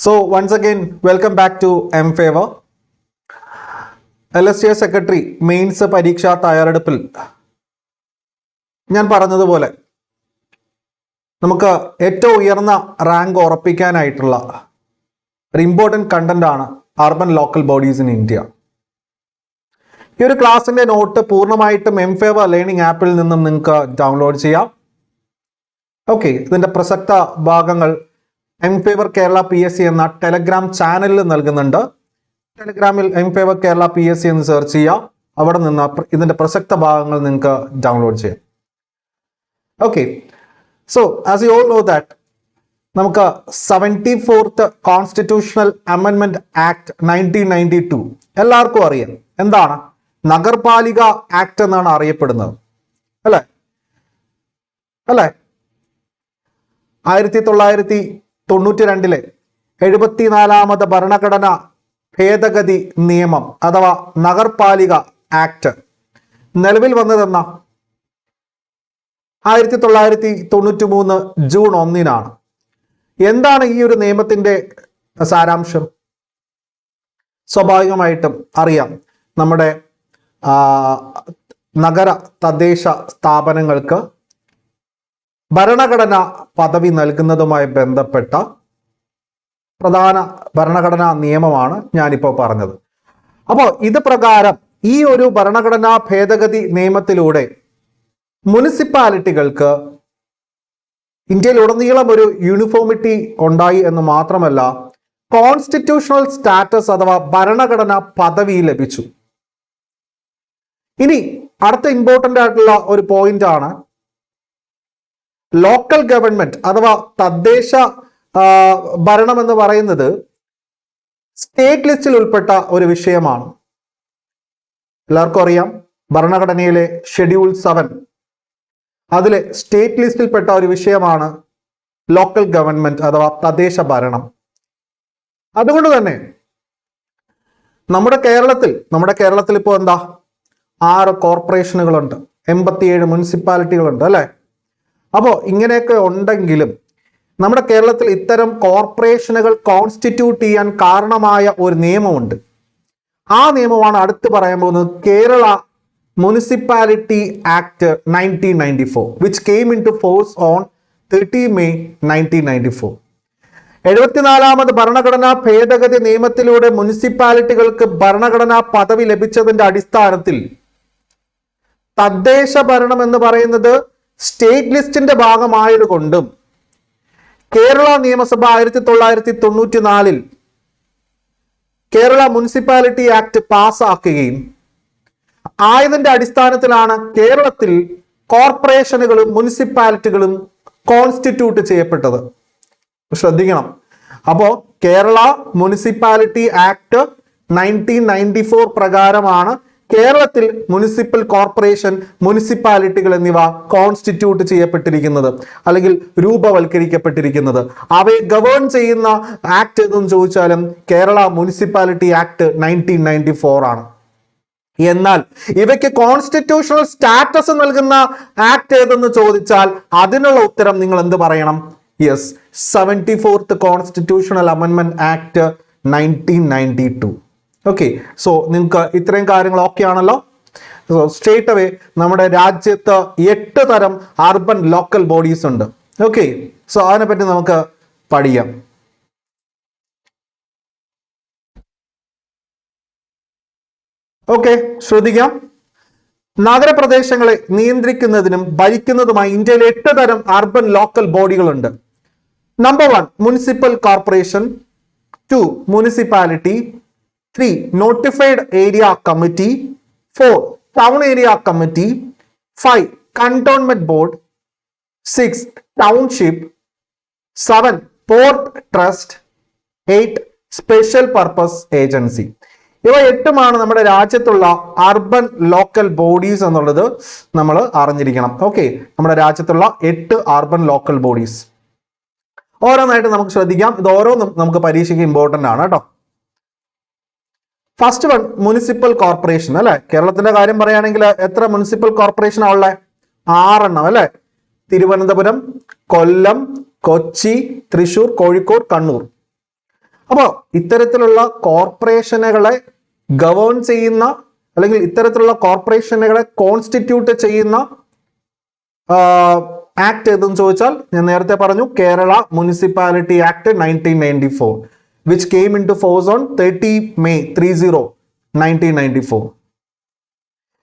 So once again, welcome back to M-Favor. LSTS secretary mains പരീക്ഷാ തയ്യാറെടുപ്പിൽ ഞാൻ പറഞ്ഞതുപോലെ നമുക്ക് ഏറ്റവും ഉയർന്ന റാങ്ക് ഉറപ്പിക്കാനായിട്ടുള്ള ഒരു ഇമ്പോർട്ടൻറ്റ് കണ്ടന്റ് ആണ് urban local bodies in India. ഈ ഒരു ക്ലാസ്സിന്റെ നോട്ട് പൂർണ്ണമായിട്ടും M-Favor ലേണിംഗ് ആപ്പിൽ നിന്നും നിങ്ങൾക്ക് ഡൗൺലോഡ് ചെയ്യാം. ഓക്കെ, ഇതിന്റെ പ്രസക്ത ഭാഗങ്ങൾ M-Favor കേരള PSC എന്ന ടെലഗ്രാം ചാനലിൽ നൽകുന്നുണ്ട്. ടെലഗ്രാമിൽ M-Favor കേരള PSC എന്ന് സെർച്ച് ചെയ്യുക. അവിടെ നിന്ന് ഇതിന്റെ പ്രസക്ത ഭാഗങ്ങൾ നിങ്ങൾക്ക് ഡൗൺലോഡ് ചെയ്യാം. Okay, so as you all know that നമുക്ക് 74th കോൺസ്റ്റിറ്റ്യൂഷണൽ അമെൻമെന്റ് ആക്ട് 1992 എല്ലാവർക്കും അറിയാം. എന്താണ്? നഗരപാലിക ആക്ട് എന്നാണ് അറിയപ്പെടുന്നത്, അല്ലേ? 1992 74ാമത് ഭരണഘടന ഭേദഗതി നിയമം അഥവാ നഗരപാലിക ആക്ട് നിലവിൽ വന്നതെന്ന 1993 ജൂൺ 1 എന്താണ് ഈ ഒരു നിയമത്തിന്റെ സാരാംശം? സ്വാഭാവികമായിട്ടും അറിയാം, നമ്മുടെ നഗര തദ്ദേശ സ്ഥാപനങ്ങൾക്ക് ഭരണഘടന പദവി നൽകുന്നതുമായി ബന്ധപ്പെട്ട പ്രധാന ഭരണഘടനാ നിയമമാണ് ഞാനിപ്പോൾ പറഞ്ഞത്. അപ്പോൾ ഇത് പ്രകാരം ഈ ഒരു ഭരണഘടനാ ഭേദഗതി നിയമത്തിലൂടെ മുനിസിപ്പാലിറ്റികൾക്ക് ഇന്ത്യയിലുടനീളം ഒരു യൂണിഫോമിറ്റി ഉണ്ടായി എന്ന് മാത്രമല്ല, കോൺസ്റ്റിറ്റ്യൂഷണൽ സ്റ്റാറ്റസ് അഥവാ ഭരണഘടന പദവി ലഭിച്ചു. ഇനി അടുത്ത ഇമ്പോർട്ടൻ്റ് ആയിട്ടുള്ള ഒരു പോയിന്റ് ആണ് ലോക്കൽ ഗവൺമെന്റ് അഥവാ തദ്ദേശ ഭരണം എന്ന് പറയുന്നത് സ്റ്റേറ്റ് ലിസ്റ്റിൽ ഉൾപ്പെട്ട ഒരു വിഷയമാണ്. എല്ലാവർക്കും അറിയാം, ഭരണഘടനയിലെ ഷെഡ്യൂൾ 7 അതിലെ സ്റ്റേറ്റ് ലിസ്റ്റിൽപ്പെട്ട ഒരു വിഷയമാണ് ലോക്കൽ ഗവൺമെന്റ് അഥവാ തദ്ദേശ ഭരണം. അതുകൊണ്ട് തന്നെ നമ്മുടെ കേരളത്തിൽ ഇപ്പോൾ എന്താ 6 കോർപ്പറേഷനുകളുണ്ട്, 87 മുനിസിപ്പാലിറ്റികളുണ്ട്, അല്ലെ? അപ്പോൾ ഇങ്ങനെയൊക്കെ ഉണ്ടെങ്കിലും നമ്മുടെ കേരളത്തിൽ ഇത്തരം കോർപ്പറേഷനുകൾ കോൺസ്റ്റിറ്റ്യൂട്ട് ചെയ്യാൻ കാരണമായ ഒരു നിയമമുണ്ട്. ആ നിയമമാണ് അടുത്ത് പറയാൻ പോകുന്നത്, Kerala municipality act 1994 which came into force on 30 May 1994. 74ാമത് ഭരണഘടനാ ഭേദഗതി നിയമത്തിലൂടെ മുനിസിപ്പാലിറ്റികൾക്ക് ഭരണഘടനാ പദവി ലഭിച്ചതിന്റെ അടിസ്ഥാനത്തിൽ തദ്ദേശ ഭരണം എന്ന് പറയുന്നത് സ്റ്റേറ്റ് ലിസ്റ്റിന്റെ ഭാഗമായതുകൊണ്ടും കേരള നിയമസഭ 1994 കേരള മുനിസിപ്പാലിറ്റി ആക്ട് പാസ്സാക്കുകയും ആയതിന്റെ അടിസ്ഥാനത്തിലാണ് കേരളത്തിൽ കോർപ്പറേഷനുകളും മുനിസിപ്പാലിറ്റികളും കോൺസ്റ്റിറ്റ്യൂട്ട് ചെയ്യപ്പെട്ടത്. ശ്രദ്ധിക്കണം. അപ്പോ കേരള മുനിസിപ്പാലിറ്റി ആക്ട് 1994 പ്രകാരമാണ് കേരളത്തിൽ മുനിസിപ്പൽ കോർപ്പറേഷൻ, മുനിസിപ്പാലിറ്റികൾ എന്നിവ കോൺസ്റ്റിറ്റ്യൂട്ട് ചെയ്യപ്പെട്ടിരിക്കുന്നത് അല്ലെങ്കിൽ രൂപവൽക്കരിക്കപ്പെട്ടിരിക്കുന്നത്. അവയെ ഗവേൺ ചെയ്യുന്ന ആക്ട് എന്ന് ചോദിച്ചാലും കേരള മുനിസിപ്പാലിറ്റി ആക്ട് 1994 ആണ്. എന്നാൽ ഇവയ്ക്ക് കോൺസ്റ്റിറ്റ്യൂഷണൽ സ്റ്റാറ്റസ് നൽകുന്ന ആക്ട് ഏതെന്ന് ചോദിച്ചാൽ അതിനുള്ള ഉത്തരം നിങ്ങൾ എന്ത് പറയണം? യെസ്, 74th കോൺസ്റ്റിറ്റ്യൂഷണൽ അമെൻമെന്റ് ആക്ട് 1992. ഓക്കെ, സോ നിങ്ങൾക്ക് ഇത്രയും കാര്യങ്ങൾ ഓക്കെ ആണല്ലോ? സോ സ്ട്രേറ്റ് അവേ നമ്മുടെ രാജ്യത്ത് 8 തരം അർബൻ ലോക്കൽ ബോഡീസ് ഉണ്ട്. ഓക്കെ, സോ അതിനെപ്പറ്റി നമുക്ക് പഠിക്കാം. ഓക്കെ, ശ്രദ്ധിക്കാം. നഗരപ്രദേശങ്ങളെ നിയന്ത്രിക്കുന്നതിനും ഭരിക്കുന്നതുമായി ഇന്ത്യയിൽ 8 തരം അർബൻ ലോക്കൽ ബോഡികളുണ്ട്. Number 1 municipal corporation, 2 municipality, 3 notified area committee, 4 town area committee, 5 cantonment board, 6 township, 7 port trust, 8 special purpose agency. ഇവ 8മാണ് നമ്മുടെ രാജ്യത്തുള്ള അർബൻ ലോക്കൽ ബോഡീസ് എന്നുള്ളത് നമ്മൾ അറിഞ്ഞിരിക്കണം. ഓക്കെ, നമ്മുടെ രാജ്യത്തുള്ള 8 അർബൻ ലോക്കൽ ബോഡീസ് ഓരോന്നായിട്ട് നമുക്ക് ശ്രദ്ധിക്കാം. ഇത് ഓരോന്നും നമുക്ക് പരീക്ഷയ്ക്ക് ഇമ്പോർട്ടൻ്റ് ആണ് കേട്ടോ. ഫസ്റ്റ് വൺ മുനിസിപ്പൽ കോർപ്പറേഷൻ, അല്ലെ? കേരളത്തിന്റെ കാര്യം പറയുകയാണെങ്കിൽ എത്ര മുനിസിപ്പൽ കോർപ്പറേഷൻ ഉള്ളത്? 6 എണ്ണം, അല്ലെ? തിരുവനന്തപുരം, കൊല്ലം, കൊച്ചി, തൃശൂർ, കോഴിക്കോട്, കണ്ണൂർ. അപ്പോൾ ഇത്തരത്തിലുള്ള കോർപ്പറേഷനുകളെ ഗവേൺ ചെയ്യുന്ന അല്ലെങ്കിൽ ഇത്തരത്തിലുള്ള കോർപ്പറേഷനുകളെ കോൺസ്റ്റിറ്റ്യൂട്ട് ചെയ്യുന്ന ആക്ട് ഏതെന്ന് ചോദിച്ചാൽ ഞാൻ നേരത്തെ പറഞ്ഞു Kerala municipality act 1994 which came into force on 30 May 1994.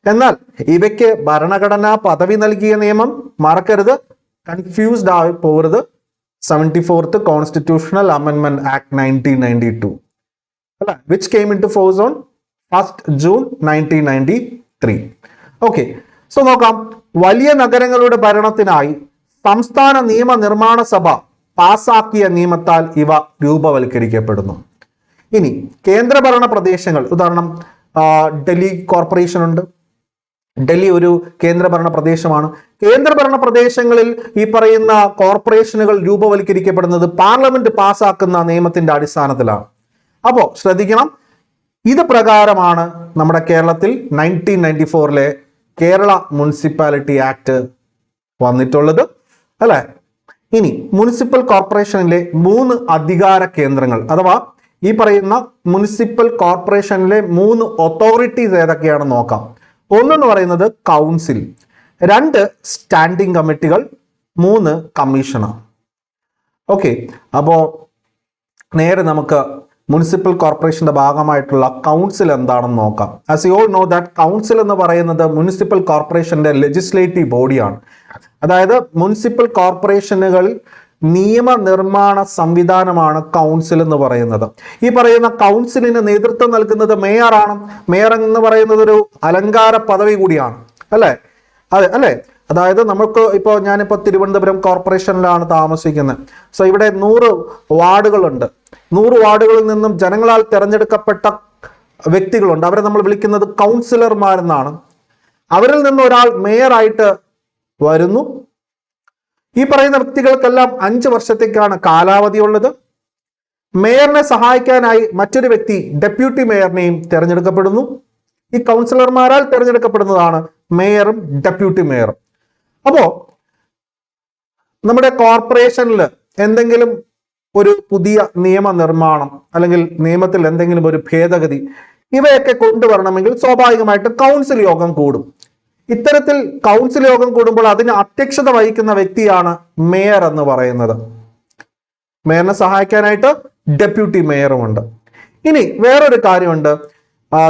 എന്നാൽ ഇവയ്ക്ക് ഭരണഘടനാ പദവി നൽകിയ നിയമം മറക്കരുത്, കൺഫ്യൂസ്ഡ് ആയി പോകരുത്, 74th Constitutional Amendment Act 1992 അല്ല, which came into force on 1st June 1993. Okay, so നോക്കാം. വലിയ നഗരങ്ങളുടെ ഭരണത്തിനായി സംസ്ഥാന നിയമനിർമ്മാണ സഭ പാസാക്കിയ നിയമത്താൽ ഇവ രൂപവൽക്കരിക്കപ്പെടുന്നു. ഇനി കേന്ദ്രഭരണ പ്രദേശങ്ങൾ, ഉദാഹരണം ഡൽഹി കോർപ്പറേഷൻ ഉണ്ട്. ഡൽഹി ഒരു കേന്ദ്രഭരണ പ്രദേശമാണ്. കേന്ദ്രഭരണ പ്രദേശങ്ങളിൽ ഈ പറയുന്ന കോർപ്പറേഷനുകൾ രൂപവൽക്കരിക്കപ്പെടുന്നത് പാർലമെന്റ് പാസാക്കുന്ന നിയമത്തിന്റെ അടിസ്ഥാനത്തിലാണ്. അപ്പോൾ ശ്രദ്ധിക്കണം, ഇത് പ്രകാരമാണ് നമ്മുടെ കേരളത്തിൽ 1994 കേരള മുനിസിപ്പാലിറ്റി ആക്ട് വന്നിട്ടുള്ളത് അല്ലെ. ഇനി മുനിസിപ്പൽ കോർപ്പറേഷനിലെ 3 അധികാര കേന്ദ്രങ്ങൾ അഥവാ ഈ പറയുന്ന മുനിസിപ്പൽ കോർപ്പറേഷനിലെ 3 അതോറിറ്റീസ് ഏതൊക്കെയാണെന്ന് നോക്കാം. ഒന്നെന്ന് പറയുന്നത് കൗൺസിൽ, 2 സ്റ്റാൻഡിംഗ് കമ്മിറ്റികൾ, 3 കമ്മീഷണർ. ഓക്കെ, അപ്പോൾ നേരെ നമുക്ക് മുനിസിപ്പൽ കോർപ്പറേഷന്റെ ഭാഗമായിട്ടുള്ള കൗൺസിൽ എന്താണെന്ന് നോക്കാം. As you all know that council എന്ന് പറയുന്നത് മുനിസിപ്പൽ കോർപ്പറേഷന്റെ ലെജിസ്ലേറ്റീവ് ബോഡിയാണ്. അതായത് മുനിസിപ്പൽ കോർപ്പറേഷനുകൾ നിയമനിർമ്മാണ സംവിധാനമാണ് കൗൺസിൽ എന്ന് പറയുന്നത്. ഈ പറയുന്ന കൗൺസിലിന് നേതൃത്വം നൽകുന്നത് മേയറാണ്. മേയർ എന്ന് പറയുന്നത് ഒരു അലങ്കാര പദവി കൂടിയാണ് അല്ലേ? അതെ അല്ലേ? അതായത് നമുക്ക് ഇപ്പോൾ ഞാനിപ്പോൾ തിരുവനന്തപുരം കോർപ്പറേഷനിലാണ് താമസിക്കുന്നത്. സോ ഇവിടെ 100 വാർഡുകളുണ്ട്. 100 വാർഡുകളിൽ നിന്നും ജനങ്ങളാൽ തിരഞ്ഞെടുക്കപ്പെട്ട വ്യക്തികളുണ്ട്. അവരെ നമ്മൾ വിളിക്കുന്നത് കൗൺസിലർമാരെന്നാണ്. അവരിൽ നിന്ന് ഒരാൾ മേയറായിട്ട് വരുന്നു. ഈ പറയുന്ന വ്യക്തികൾക്കെല്ലാം 5 വർഷത്തേക്കാണ് കാലാവധി ഉള്ളത്. മേയറിനെ സഹായിക്കാനായി മറ്റൊരു വ്യക്തി ഡെപ്യൂട്ടി മേയറിനെയും തിരഞ്ഞെടുക്കപ്പെടുന്നു. ഈ കൗൺസിലർമാരാൽ തിരഞ്ഞെടുക്കപ്പെടുന്നതാണ് മേയറും ഡെപ്യൂട്ടി മേയറും. അപ്പോ നമ്മുടെ കോർപ്പറേഷനിൽ എന്തെങ്കിലും ഒരു പുതിയ നിയമനിർമ്മാണം അല്ലെങ്കിൽ നിയമത്തിൽ എന്തെങ്കിലും ഒരു ഭേദഗതി ഇവയൊക്കെ കൊണ്ടുവരണമെങ്കിൽ സ്വാഭാവികമായിട്ട് കൗൺസിൽ യോഗം കൂടും. ഇത്തരത്തിൽ കൗൺസിൽ യോഗം കൂടുമ്പോൾ അതിന് അധ്യക്ഷത വഹിക്കുന്ന വ്യക്തിയാണ് മേയർ എന്ന് പറയുന്നത്. മേയറിനെ സഹായിക്കാനായിട്ട് ഡെപ്യൂട്ടി മേയറുമുണ്ട്. ഇനി വേറൊരു കാര്യമുണ്ട്,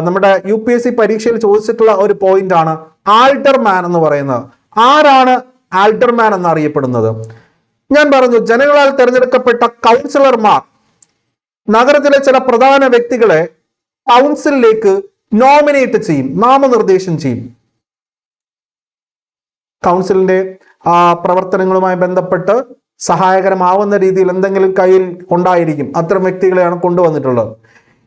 നമ്മുടെ UPSC പരീക്ഷയിൽ ചോദിച്ചിട്ടുള്ള ഒരു പോയിന്റ് ആണ് ആൾഡർമാൻ എന്ന് പറയുന്നത്. ആരാണ് ആൾഡർമാൻ എന്നറിയപ്പെടുന്നത്? ഞാൻ പറഞ്ഞു, ജനങ്ങളാൽ തിരഞ്ഞെടുക്കപ്പെട്ട കൗൺസിലർമാർ നഗരത്തിലെ ചില പ്രധാന വ്യക്തികളെ കൗൺസിലിലേക്ക് നോമിനേറ്റ് ചെയ്യും, നാമനിർദ്ദേശം ചെയ്യും. കൗൺസിലിന്റെ പ്രവർത്തനങ്ങളുമായി ബന്ധപ്പെട്ട് സഹായകരമാവുന്ന രീതിയിൽ എന്തെങ്കിലും കയ്യിൽ ഉണ്ടായിരിക്കും. അത്തരം വ്യക്തികളെയാണ് കൊണ്ടുവന്നിട്ടുള്ളത്.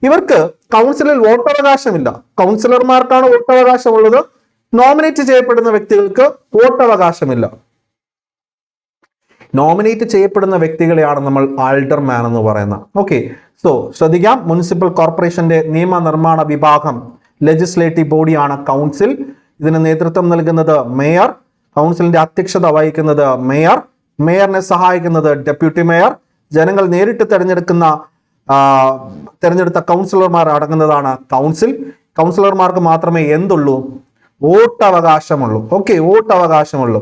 ഇവർക്ക് കൗൺസിലിൽ വോട്ടവകാശമില്ല. കൗൺസിലർമാർക്കാണ് വോട്ടവകാശമുള്ളത്. നോമിനേറ്റ് ചെയ്യപ്പെടുന്ന വ്യക്തികൾക്ക് വോട്ടവകാശമില്ല. നോമിനേറ്റ് ചെയ്യപ്പെടുന്ന വ്യക്തികളെയാണ് നമ്മൾ ആൾഡർമാൻ എന്ന് പറയുന്നത്. ഓക്കെ, സോ ശ്രദ്ധിക്കാം, മുനിസിപ്പൽ കോർപ്പറേഷന്റെ നിയമനിർമ്മാണ വിഭാഗം ലെജിസ്ലേറ്റീവ് ബോഡിയാണ് കൗൺസിൽ. ഇതിന് നേതൃത്വം നൽകുന്നത് മേയർ. കൗൺസിലിന്റെ അധ്യക്ഷത വഹിക്കുന്നത് മേയർ. മേയറിനെ സഹായിക്കുന്നത് ഡെപ്യൂട്ടി മേയർ. ജനങ്ങൾ നേരിട്ട് തെരഞ്ഞെടുത്ത കൗൺസിലർമാർ അടങ്ങുന്നതാണ് കൗൺസിൽ. കൗൺസിലർമാർക്ക് മാത്രമേ എന്തുള്ളൂ? വോട്ടവകാശമുള്ളൂ. ഓക്കെ, വോട്ടവകാശമുള്ളൂ.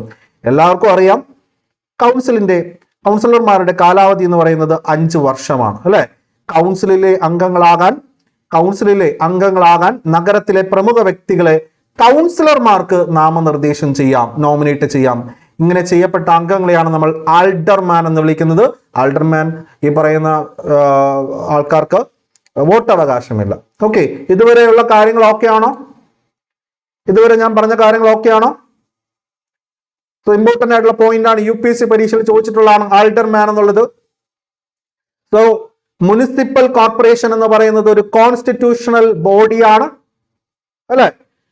എല്ലാവർക്കും അറിയാം കൗൺസിലർമാരുടെ കാലാവധി എന്ന് പറയുന്നത് 5 വർഷമാണ് അല്ലെ? കൗൺസിലിലെ അംഗങ്ങളാകാൻ നഗരത്തിലെ പ്രമുഖ വ്യക്തികളെ കൗൺസിലർമാർക്ക് നാമനിർദ്ദേശം ചെയ്യാം, നോമിനേറ്റ് ചെയ്യാം. ഇങ്ങനെ ചെയ്യപ്പെട്ട അംഗങ്ങളെയാണ് നമ്മൾ ആൾഡർമാൻ എന്ന് വിളിക്കുന്നത്. ആൾഡർമാൻ ഈ പറയുന്ന ആൾക്കാർക്ക് വോട്ടവകാശമില്ല. ഓക്കെ, ഇതുവരെയുള്ള കാര്യങ്ങൾ ഓക്കെ ആണോ? ഇതുവരെ ഞാൻ പറഞ്ഞ കാര്യങ്ങൾ ഓക്കെ ആണോ? സോ ഇമ്പോർട്ടന്റ് ആയിട്ടുള്ള പോയിന്റ് ആണ്, UPSC പരീക്ഷയിൽ ചോദിച്ചിട്ടുള്ളതാണ് ആൾഡർമാൻ എന്നുള്ളത്. സോ മുനിസിപ്പൽ കോർപ്പറേഷൻ എന്ന് പറയുന്നത് ഒരു കോൺസ്റ്റിറ്റ്യൂഷണൽ ബോഡിയാണ് അല്ലെ?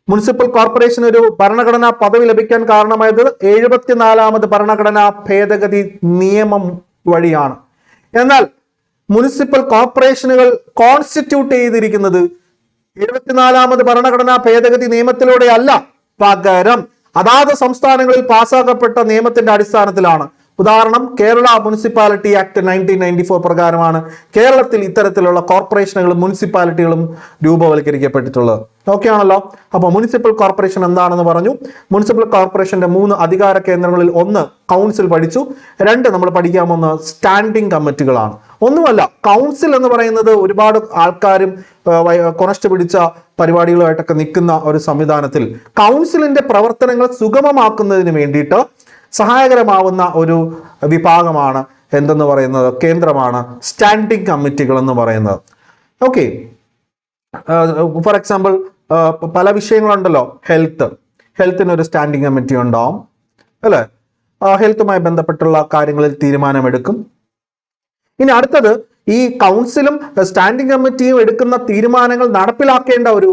മുനിസിപ്പൽ കോർപ്പറേഷൻ ഒരു ഭരണഘടനാ പദവി ലഭിക്കാൻ കാരണമായത് 74ാമത് ഭരണഘടനാ ഭേദഗതി നിയമം വഴിയാണ്. എന്നാൽ മുനിസിപ്പൽ കോർപ്പറേഷനുകൾ കോൺസ്റ്റിറ്റ്യൂട്ട് ചെയ്തിരിക്കുന്നത് 74ാമത് ഭരണഘടനാ ഭേദഗതി നിയമത്തിലൂടെ അല്ല, പകരം അതാത് സംസ്ഥാനങ്ങളിൽ പാസ്സാക്കപ്പെട്ട നിയമത്തിന്റെ അടിസ്ഥാനത്തിലാണ്. ഉദാഹരണം കേരള മുനിസിപ്പാലിറ്റി ആക്ട് 1994 പ്രകാരമാണ് കേരളത്തിൽ ഇത്തരത്തിലുള്ള കോർപ്പറേഷനുകളും മുനിസിപ്പാലിറ്റികളും രൂപവൽക്കരിക്കപ്പെട്ടിട്ടുള്ളത്. ഓക്കെ ആണല്ലോ. അപ്പോൾ മുനിസിപ്പൽ കോർപ്പറേഷൻ എന്താണെന്ന് പറഞ്ഞു. മുനിസിപ്പൽ കോർപ്പറേഷന്റെ 3 അധികാര കേന്ദ്രങ്ങളിൽ ഒന്ന് കൗൺസിൽ പഠിച്ചു. 2 നമ്മൾ പഠിക്കാൻ പോകുന്ന സ്റ്റാൻഡിംഗ് കമ്മിറ്റികളാണ്. ഒന്നുമല്ല, കൗൺസിൽ എന്ന് പറയുന്നത് ഒരുപാട് ആൾക്കാരും കൊനഷ്ട പിടിച്ച പരിപാടികളുമായിട്ടൊക്കെ നിൽക്കുന്ന ഒരു സംവിധാനത്തിൽ കൗൺസിലിന്റെ പ്രവർത്തനങ്ങൾ സുഗമമാക്കുന്നതിന് വേണ്ടിയിട്ട് സഹായകരമാവുന്ന ഒരു വിഭാഗമാണ് എന്തെന്ന് പറയുന്നത്, കേന്ദ്രമാണ് സ്റ്റാൻഡിംഗ് കമ്മിറ്റികൾ എന്ന് പറയുന്നത്. ഓക്കെ, ഫോർ എക്സാമ്പിൾ പല വിഷയങ്ങളുണ്ടല്ലോ, ഹെൽത്തിന് ഒരു സ്റ്റാൻഡിംഗ് കമ്മിറ്റി ഉണ്ടാവും അല്ലേ, ഹെൽത്തുമായി ബന്ധപ്പെട്ടുള്ള കാര്യങ്ങളിൽ തീരുമാനമെടുക്കും. ഇനി അടുത്തത്, ഈ കൗൺസിലും സ്റ്റാൻഡിംഗ് കമ്മിറ്റിയും എടുക്കുന്ന തീരുമാനങ്ങൾ നടപ്പിലാക്കേണ്ട ഒരു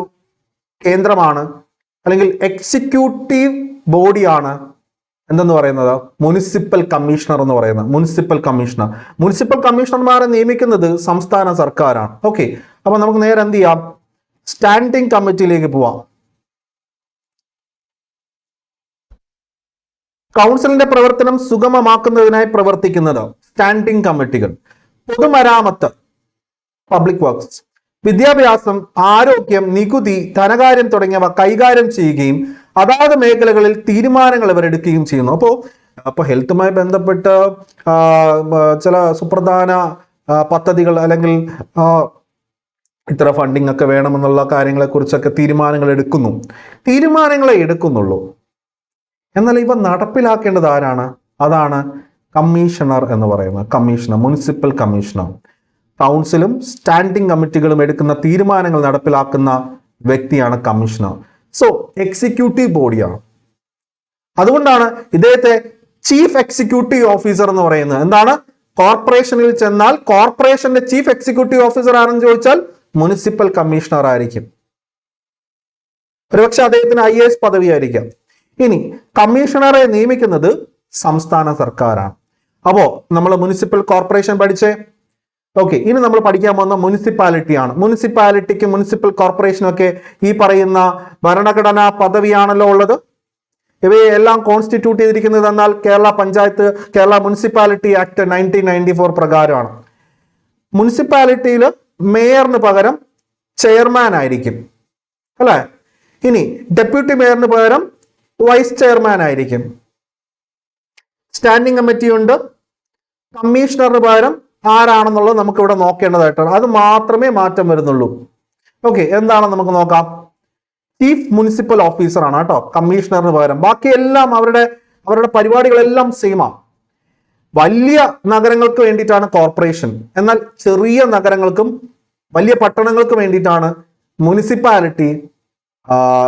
കേന്ദ്രമാണ് അല്ലെങ്കിൽ എക്സിക്യൂട്ടീവ് ബോഡിയാണ് എന്തെന്ന് പറയുന്നത്, മുനിസിപ്പൽ കമ്മീഷണർ എന്ന് പറയുന്നത്. മുനിസിപ്പൽ കമ്മീഷണർമാരെ നിയമിക്കുന്നത് സംസ്ഥാന സർക്കാരാണ്. ഓക്കെ, അപ്പൊ നമുക്ക് നേരെ എന്ത് ചെയ്യാം, സ്റ്റാൻഡിംഗ് കമ്മിറ്റിയിലേക്ക് പോവാം. കൗൺസിലിന്റെ പ്രവർത്തനം സുഗമമാക്കുന്നതിനായി പ്രവർത്തിക്കുന്നത് സ്റ്റാൻഡിംഗ് കമ്മിറ്റികൾ. പൊതുമരാമത്ത്, പബ്ലിക് വർക്ക്സ്, വിദ്യാഭ്യാസം, ആരോഗ്യം, നികുതി, ധനകാര്യം തുടങ്ങിയവ കൈകാര്യം ചെയ്യുകയും അതാത് മേഖലകളിൽ തീരുമാനങ്ങൾ ഇവർ എടുക്കുകയും ചെയ്യുന്നു. അപ്പോൾ ഹെൽത്തുമായി ബന്ധപ്പെട്ട് ചില സുപ്രധാന പദ്ധതികൾ അല്ലെങ്കിൽ ഇത്ര ഫണ്ടിങ് ഒക്കെ വേണമെന്നുള്ള കാര്യങ്ങളെ കുറിച്ചൊക്കെ തീരുമാനങ്ങളെ എടുക്കുന്നുള്ളൂ. എന്നാൽ ഇവ നടപ്പിലാക്കേണ്ടത് ആരാണ്? അതാണ് കമ്മീഷണർ എന്ന് പറയുന്നത്. Municipal commissioner. കൗൺസിലും സ്റ്റാൻഡിംഗ് കമ്മിറ്റികളും എടുക്കുന്ന തീരുമാനങ്ങൾ നടപ്പിലാക്കുന്ന വ്യക്തിയാണ് കമ്മീഷണർ. സോ എക്സിക്യൂട്ടീവ് ബോഡിയാണ്. അതുകൊണ്ടാണ് ഇദ്ദേഹത്തെ ചീഫ് എക്സിക്യൂട്ടീവ് ഓഫീസർ എന്ന് പറയുന്നത്. എന്താണ്? കോർപ്പറേഷനിൽ ചെന്നാൽ കോർപ്പറേഷന്റെ ചീഫ് എക്സിക്യൂട്ടീവ് ഓഫീസർ ആണെന്ന് ചോദിച്ചാൽ മുനിസിപ്പൽ കമ്മീഷണർ ആയിരിക്കും. ഒരുപക്ഷെ അദ്ദേഹത്തിന് IAS പദവി ആയിരിക്കാം. ഇനി കമ്മീഷണറെ നിയമിക്കുന്നത് സംസ്ഥാന സർക്കാരാണ്. അപ്പോ നമ്മൾ മുനിസിപ്പൽ കോർപ്പറേഷൻ പഠിച്ചേ. ഓക്കെ, ഇനി നമ്മൾ പഠിക്കാൻ പോകുന്ന മുനിസിപ്പാലിറ്റിയാണ്. മുനിസിപ്പാലിറ്റിക്കും മുനിസിപ്പൽ കോർപ്പറേഷനും ഒക്കെ ഈ പറയുന്ന ഭരണഘടനാ പദവിയാണല്ലോ ഉള്ളത്. ഇവയെ എല്ലാം കോൺസ്റ്റിറ്റ്യൂട്ട് ചെയ്തിരിക്കുന്നത് എന്നാൽ കേരള മുനിസിപ്പാലിറ്റി ആക്ട് 1994 പ്രകാരമാണ്. മുനിസിപ്പാലിറ്റിയിൽ മേയറിന് പകരം ചെയർമാൻ ആയിരിക്കും അല്ലെ. ഇനി ഡെപ്യൂട്ടി മേയറിന് പകരം വൈസ് ചെയർമാൻ ആയിരിക്കും. സ്റ്റാൻഡിംഗ് കമ്മിറ്റി ഉണ്ട്. കമ്മീഷണറിന് പകരം ആരാണെന്നുള്ളത് നമുക്ക് ഇവിടെ നോക്കേണ്ടതായിട്ടാണ്. അത് മാത്രമേ മാറ്റം വരുന്നുള്ളൂ. ഓക്കെ, എന്താണെന്ന് നമുക്ക് നോക്കാം. ചീഫ് മുനിസിപ്പൽ ഓഫീസർ ആണ് കേട്ടോ കമ്മീഷണറിന് പകരം. ബാക്കിയെല്ലാം അവരുടെ പരിപാടികളെല്ലാം സെയിമാണ്. വലിയ നഗരങ്ങൾക്ക് വേണ്ടിയിട്ടാണ് കോർപ്പറേഷൻ, എന്നാൽ ചെറിയ നഗരങ്ങൾക്കും വലിയ പട്ടണങ്ങൾക്കും വേണ്ടിയിട്ടാണ് മുനിസിപ്പാലിറ്റി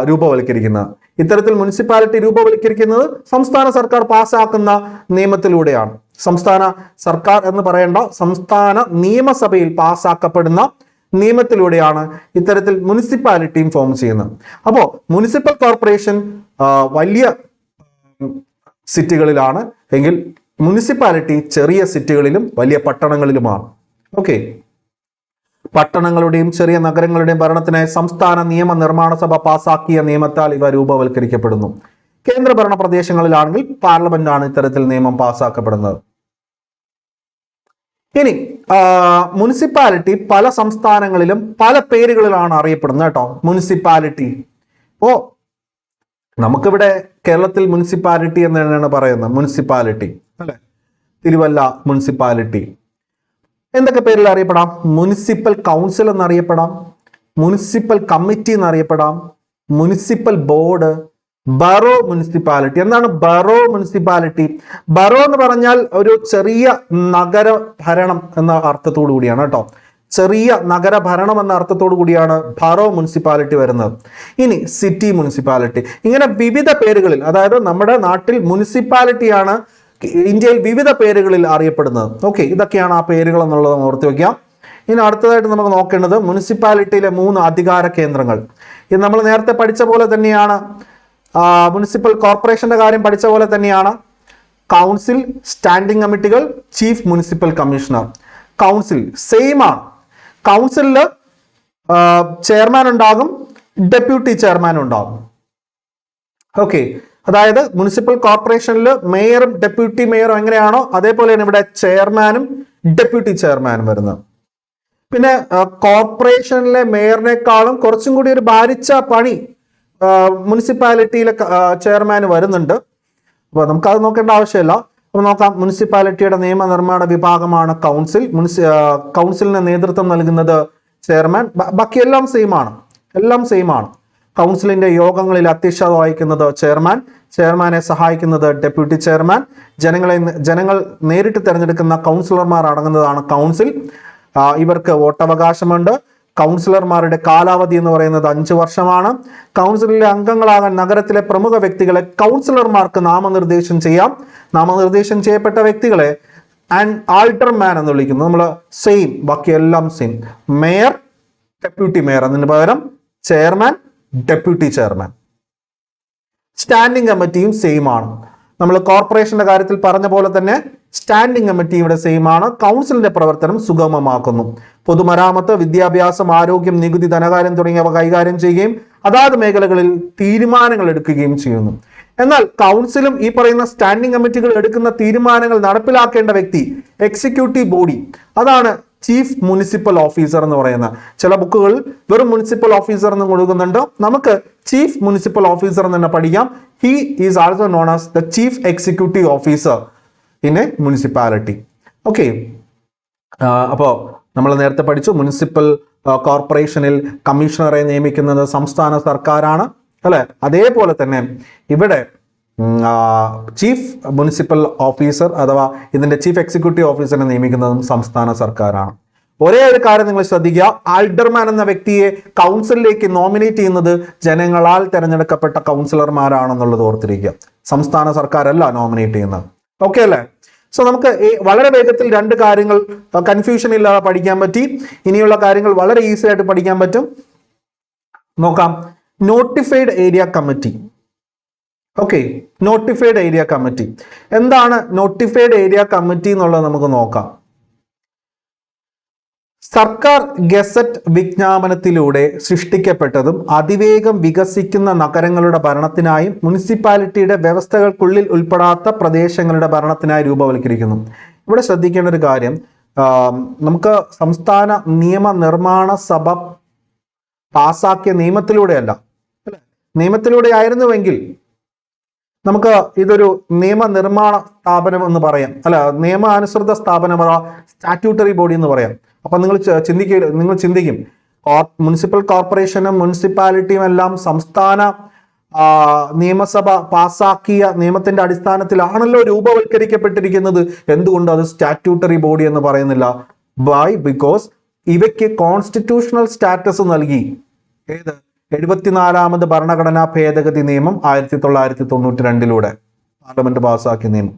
രൂപവൽക്കരിക്കുന്നത്. ഇത്തരത്തിൽ മുനിസിപ്പാലിറ്റി രൂപവൽക്കരിക്കുന്നത് സംസ്ഥാന സർക്കാർ പാസ്സാക്കുന്ന നിയമത്തിലൂടെയാണ്. സംസ്ഥാന സർക്കാർ എന്ന് പറയേണ്ട, സംസ്ഥാന നിയമസഭയിൽ പാസ്സാക്കപ്പെടുന്ന നിയമത്തിലൂടെയാണ് ഇത്തരത്തിൽ മുനിസിപ്പാലിറ്റിയും ഫോം ചെയ്യുന്നത്. അപ്പോൾ മുനിസിപ്പൽ കോർപ്പറേഷൻ വലിയ സിറ്റികളിലാണ് എങ്കിൽ മുനിസിപ്പാലിറ്റി ചെറിയ സിറ്റികളിലും വലിയ പട്ടണങ്ങളിലുമാണ്. ഓക്കെ, പട്ടണങ്ങളുടെയും ചെറിയ നഗരങ്ങളുടെയും ഭരണത്തിനായി സംസ്ഥാന നിയമനിർമ്മാണ സഭ പാസാക്കിയ നിയമത്താൽ ഇവ രൂപവൽക്കരിക്കപ്പെടുന്നു. കേന്ദ്രഭരണ പ്രദേശങ്ങളിലാണെങ്കിൽ പാർലമെന്റാണ് ഇത്തരത്തിൽ നിയമം പാസാക്കപ്പെടുന്നത്. ഇനി മുനിസിപ്പാലിറ്റി പല സംസ്ഥാനങ്ങളിലും പല പേരുകളിലാണ് അറിയപ്പെടുന്നത് കേട്ടോ. മുനിസിപ്പാലിറ്റി നമുക്കിവിടെ കേരളത്തിൽ മുനിസിപ്പാലിറ്റി എന്ന് തന്നെയാണ് പറയുന്നത്. മുനിസിപ്പാലിറ്റി അല്ലെ, തിരുവല്ല മുനിസിപ്പാലിറ്റി. എന്തൊക്കെ പേരിൽ അറിയപ്പെടാം? മുനിസിപ്പൽ കൗൺസിൽ എന്നറിയപ്പെടാം, മുനിസിപ്പൽ കമ്മിറ്റി എന്നറിയപ്പെടാം, മുനിസിപ്പൽ ബോർഡ്, ബറോ മുനിസിപ്പാലിറ്റി. എന്താണ് ബറോ മുനിസിപ്പാലിറ്റി? ബറോ എന്ന് പറഞ്ഞാൽ ഒരു ചെറിയ നഗര ഭരണം എന്ന അർത്ഥത്തോടു കൂടിയാണ് കേട്ടോ. ചെറിയ നഗരഭരണം എന്ന അർത്ഥത്തോടു കൂടിയാണ് ബറോ മുനിസിപ്പാലിറ്റി വരുന്നത്. ഇനി സിറ്റി മുനിസിപ്പാലിറ്റി. ഇങ്ങനെ വിവിധ പേരുകളിൽ, അതായത് നമ്മുടെ നാട്ടിൽ മുനിസിപ്പാലിറ്റിയാണ് ഇന്ത്യയിൽ വിവിധ പേരുകളിൽ അറിയപ്പെടുന്നത്. ഓക്കെ, ഇതൊക്കെയാണ് ആ പേരുകൾ എന്നുള്ളത് ഓർത്ത് വയ്ക്കാം. ഇനി അടുത്തതായിട്ട് നമുക്ക് നോക്കേണ്ടത് മുനിസിപ്പാലിറ്റിയിലെ 3 അധികാര കേന്ദ്രങ്ങൾ. ഇത് നമ്മൾ നേരത്തെ പഠിച്ച പോലെ തന്നെയാണ്. മുനിസിപ്പൽ കോർപ്പറേഷന്റെ കാര്യം പഠിച്ച പോലെ തന്നെയാണ്. കൗൺസിൽ, സ്റ്റാൻഡിംഗ് കമ്മിറ്റികൾ, chief municipal commissioner. Council same ആണ്. കൗൺസിലിൽ ചെയർമാൻ ഉണ്ടാകും, ഡെപ്യൂട്ടി ചെയർമാൻ ഉണ്ടാകും. ഓക്കെ, അതായത് മുനിസിപ്പൽ കോർപ്പറേഷനിൽ മേയറും ഡെപ്യൂട്ടി മേയറും എങ്ങനെയാണോ അതേപോലെയാണ് ഇവിടെ ചെയർമാനും ഡെപ്യൂട്ടി ചെയർമാനും വരുന്നത്. പിന്നെ കോർപ്പറേഷനിലെ മേയറിനേക്കാളും കുറച്ചും കൂടി ഒരു ഭാരിച്ച പണി മുനിസിപ്പാലിറ്റിയിലെ ചെയർമാന് വരുന്നുണ്ട്. അപ്പോൾ നമുക്കത് നോക്കേണ്ട ആവശ്യമില്ല. അപ്പോൾ നോക്കാം, മുനിസിപ്പാലിറ്റിയുടെ നിയമനിർമ്മാണ വിഭാഗമാണ് കൗൺസിൽ. കൗൺസിലിന് നേതൃത്വം നൽകുന്നത് ചെയർമാൻ. ബാക്കി എല്ലാം സെയിം ആണ്. കൗൺസിലിന്റെ യോഗങ്ങളിൽ അധ്യക്ഷത വഹിക്കുന്നത് ചെയർമാൻ, ചെയർമാനെ സഹായിക്കുന്നത് ഡെപ്യൂട്ടി ചെയർമാൻ. ജനങ്ങൾ നേരിട്ട് തിരഞ്ഞെടുക്കുന്ന കൗൺസിലർമാർ അടങ്ങുന്നതാണ് കൗൺസിൽ. ഇവർക്ക് വോട്ടവകാശമുണ്ട്. കൗൺസിലർമാരുടെ കാലാവധി എന്ന് പറയുന്നത് 5 വർഷമാണ്. കൗൺസിലിലെ അംഗങ്ങളാകാൻ നഗരത്തിലെ പ്രമുഖ വ്യക്തികളെ കൗൺസിലർമാർക്ക് നാമനിർദ്ദേശം ചെയ്യാം. നാമനിർദ്ദേശം ചെയ്യപ്പെട്ട വ്യക്തികളെ ആൾട്ടർമാൻ എന്ന് വിളിക്കുന്നു. നമ്മൾ സെയിം, ബാക്കിയെല്ലാം സെയിം. മേയർ, ഡെപ്യൂട്ടി മേയർ, അതിന് പകരം ചെയർമാൻ, ഡെപ്യൂട്ടി ചെയർമാൻ. സ്റ്റാൻഡിംഗ് കമ്മിറ്റിയും സെയിം ആണ്. നമ്മൾ കോർപ്പറേഷന്റെ കാര്യത്തിൽ പറഞ്ഞ പോലെ തന്നെ സ്റ്റാൻഡിംഗ് കമ്മിറ്റി ഇവിടെ സെയിം ആണ്. കൗൺസിലിന്റെ പ്രവർത്തനം സുഗമമാക്കുന്നു. പൊതുമരാമത്ത്, വിദ്യാഭ്യാസം, ആരോഗ്യം, നികുതി, ധനകാര്യം തുടങ്ങിയവ കൈകാര്യം ചെയ്യുകയും അതാത് മേഖലകളിൽ തീരുമാനങ്ങൾ എടുക്കുകയും ചെയ്യുന്നു. എന്നാൽ കൗൺസിലും ഈ പറയുന്ന സ്റ്റാൻഡിംഗ് കമ്മിറ്റികൾ എടുക്കുന്ന തീരുമാനങ്ങൾ നടപ്പിലാക്കേണ്ട വ്യക്തി എക്സിക്യൂട്ടീവ് ബോഡി, അതാണ് ചീഫ് മുനിസിപ്പൽ ഓഫീസർ എന്ന് പറയുന്ന. ചില ബുക്കുകളിൽ വെറും മുനിസിപ്പൽ ഓഫീസർ എന്ന് കൊടുക്കുന്നുണ്ട്. നമുക്ക് ചീഫ് മുനിസിപ്പൽ ഓഫീസർ എന്ന് തന്നെ പഠിക്കാം. He is also known as the chief executive officer in A municipality. Okay, അപ്പോൾ നമ്മൾ നേരത്തെ പഠിച്ചു, മുനിസിപ്പൽ കോർപ്പറേഷനിൽ കമ്മീഷണറെ നിയമിക്കുന്നത് സംസ്ഥാന സർക്കാരാണ് അല്ലെ. അതേപോലെ തന്നെ ഇവിടെ ചീഫ് മുനിസിപ്പൽ ഓഫീസർ അഥവാ ഇതിന്റെ ചീഫ് എക്സിക്യൂട്ടീവ് ഓഫീസറിനെ നിയമിക്കുന്നതും സംസ്ഥാന സർക്കാരാണ്. ഒരേ ഒരു കാര്യം നിങ്ങൾ ശ്രദ്ധിക്കുക, ആൾഡർമാൻ എന്ന വ്യക്തിയെ കൗൺസിലിലേക്ക് നോമിനേറ്റ് ചെയ്യുന്നത് ജനങ്ങളാൽ തെരഞ്ഞെടുക്കപ്പെട്ട കൗൺസിലർമാരാണെന്നുള്ളത് ഓർത്തിരിക്കുക. സംസ്ഥാന സർക്കാരല്ല നോമിനേറ്റ് ചെയ്യുന്നത്. ഓക്കെ അല്ലേ? സോ നമുക്ക് വളരെ വേഗത്തിൽ 2 കാര്യങ്ങൾ കൺഫ്യൂഷൻ ഇല്ലാതെ പഠിക്കാൻ പറ്റി. ഇനിയുള്ള കാര്യങ്ങൾ വളരെ ഈസി ആയിട്ട് പഠിക്കാൻ പറ്റും. നോക്കാം, notified area committee. Okay, notified area committee എന്താണ്? നോട്ടിഫൈഡ് ഏരിയ കമ്മിറ്റി എന്നുള്ളത് നമുക്ക് നോക്കാം. സർക്കാർ ഗസറ്റ് വിജ്ഞാപനത്തിലൂടെ സൃഷ്ടിക്കപ്പെട്ടതും അതിവേഗം വികസിക്കുന്ന നഗരങ്ങളുടെ ഭരണത്തിനായും മുനിസിപ്പാലിറ്റിയുടെ വ്യവസ്ഥകൾക്കുള്ളിൽ ഉൾപ്പെടാത്ത പ്രദേശങ്ങളുടെ ഭരണത്തിനായി രൂപവൽക്കരിക്കുന്നു. ഇവിടെ ശ്രദ്ധിക്കേണ്ട ഒരു കാര്യം, നമുക്ക് സംസ്ഥാന നിയമനിർമ്മാണ സഭ പാസാക്കിയ നിയമത്തിലൂടെയല്ല, നിയമത്തിലൂടെ ആയിരുന്നുവെങ്കിൽ നമുക്ക് ഇതൊരു നിയമനിർമ്മാണ സ്ഥാപനം എന്ന് പറയാം, അല്ല നിയമാനുസൃത സ്ഥാപനം അഥവാ സ്റ്റാറ്റ്യൂട്ടറി ബോഡി എന്ന് പറയാം. അപ്പൊ നിങ്ങൾ ചിന്തിക്കും മുനിസിപ്പൽ കോർപ്പറേഷനും മുനിസിപ്പാലിറ്റിയും എല്ലാം സംസ്ഥാന നിയമസഭ പാസാക്കിയ നിയമത്തിന്റെ അടിസ്ഥാനത്തിലാണല്ലോ രൂപവൽക്കരിക്കപ്പെട്ടിരിക്കുന്നത്, എന്തുകൊണ്ട് അത് സ്റ്റാറ്റ്യൂട്ടറി ബോഡി എന്ന് പറയുന്നില്ല? ബിക്കോസ് ഇവയ്ക്ക് കോൺസ്റ്റിറ്റ്യൂഷണൽ സ്റ്റാറ്റസ് നൽകി. ഏത്? 74ാമത് ഭരണഘടനാ ഭേദഗതി നിയമം 1992 പാർലമെന്റ് പാസാക്കിയ നിയമം.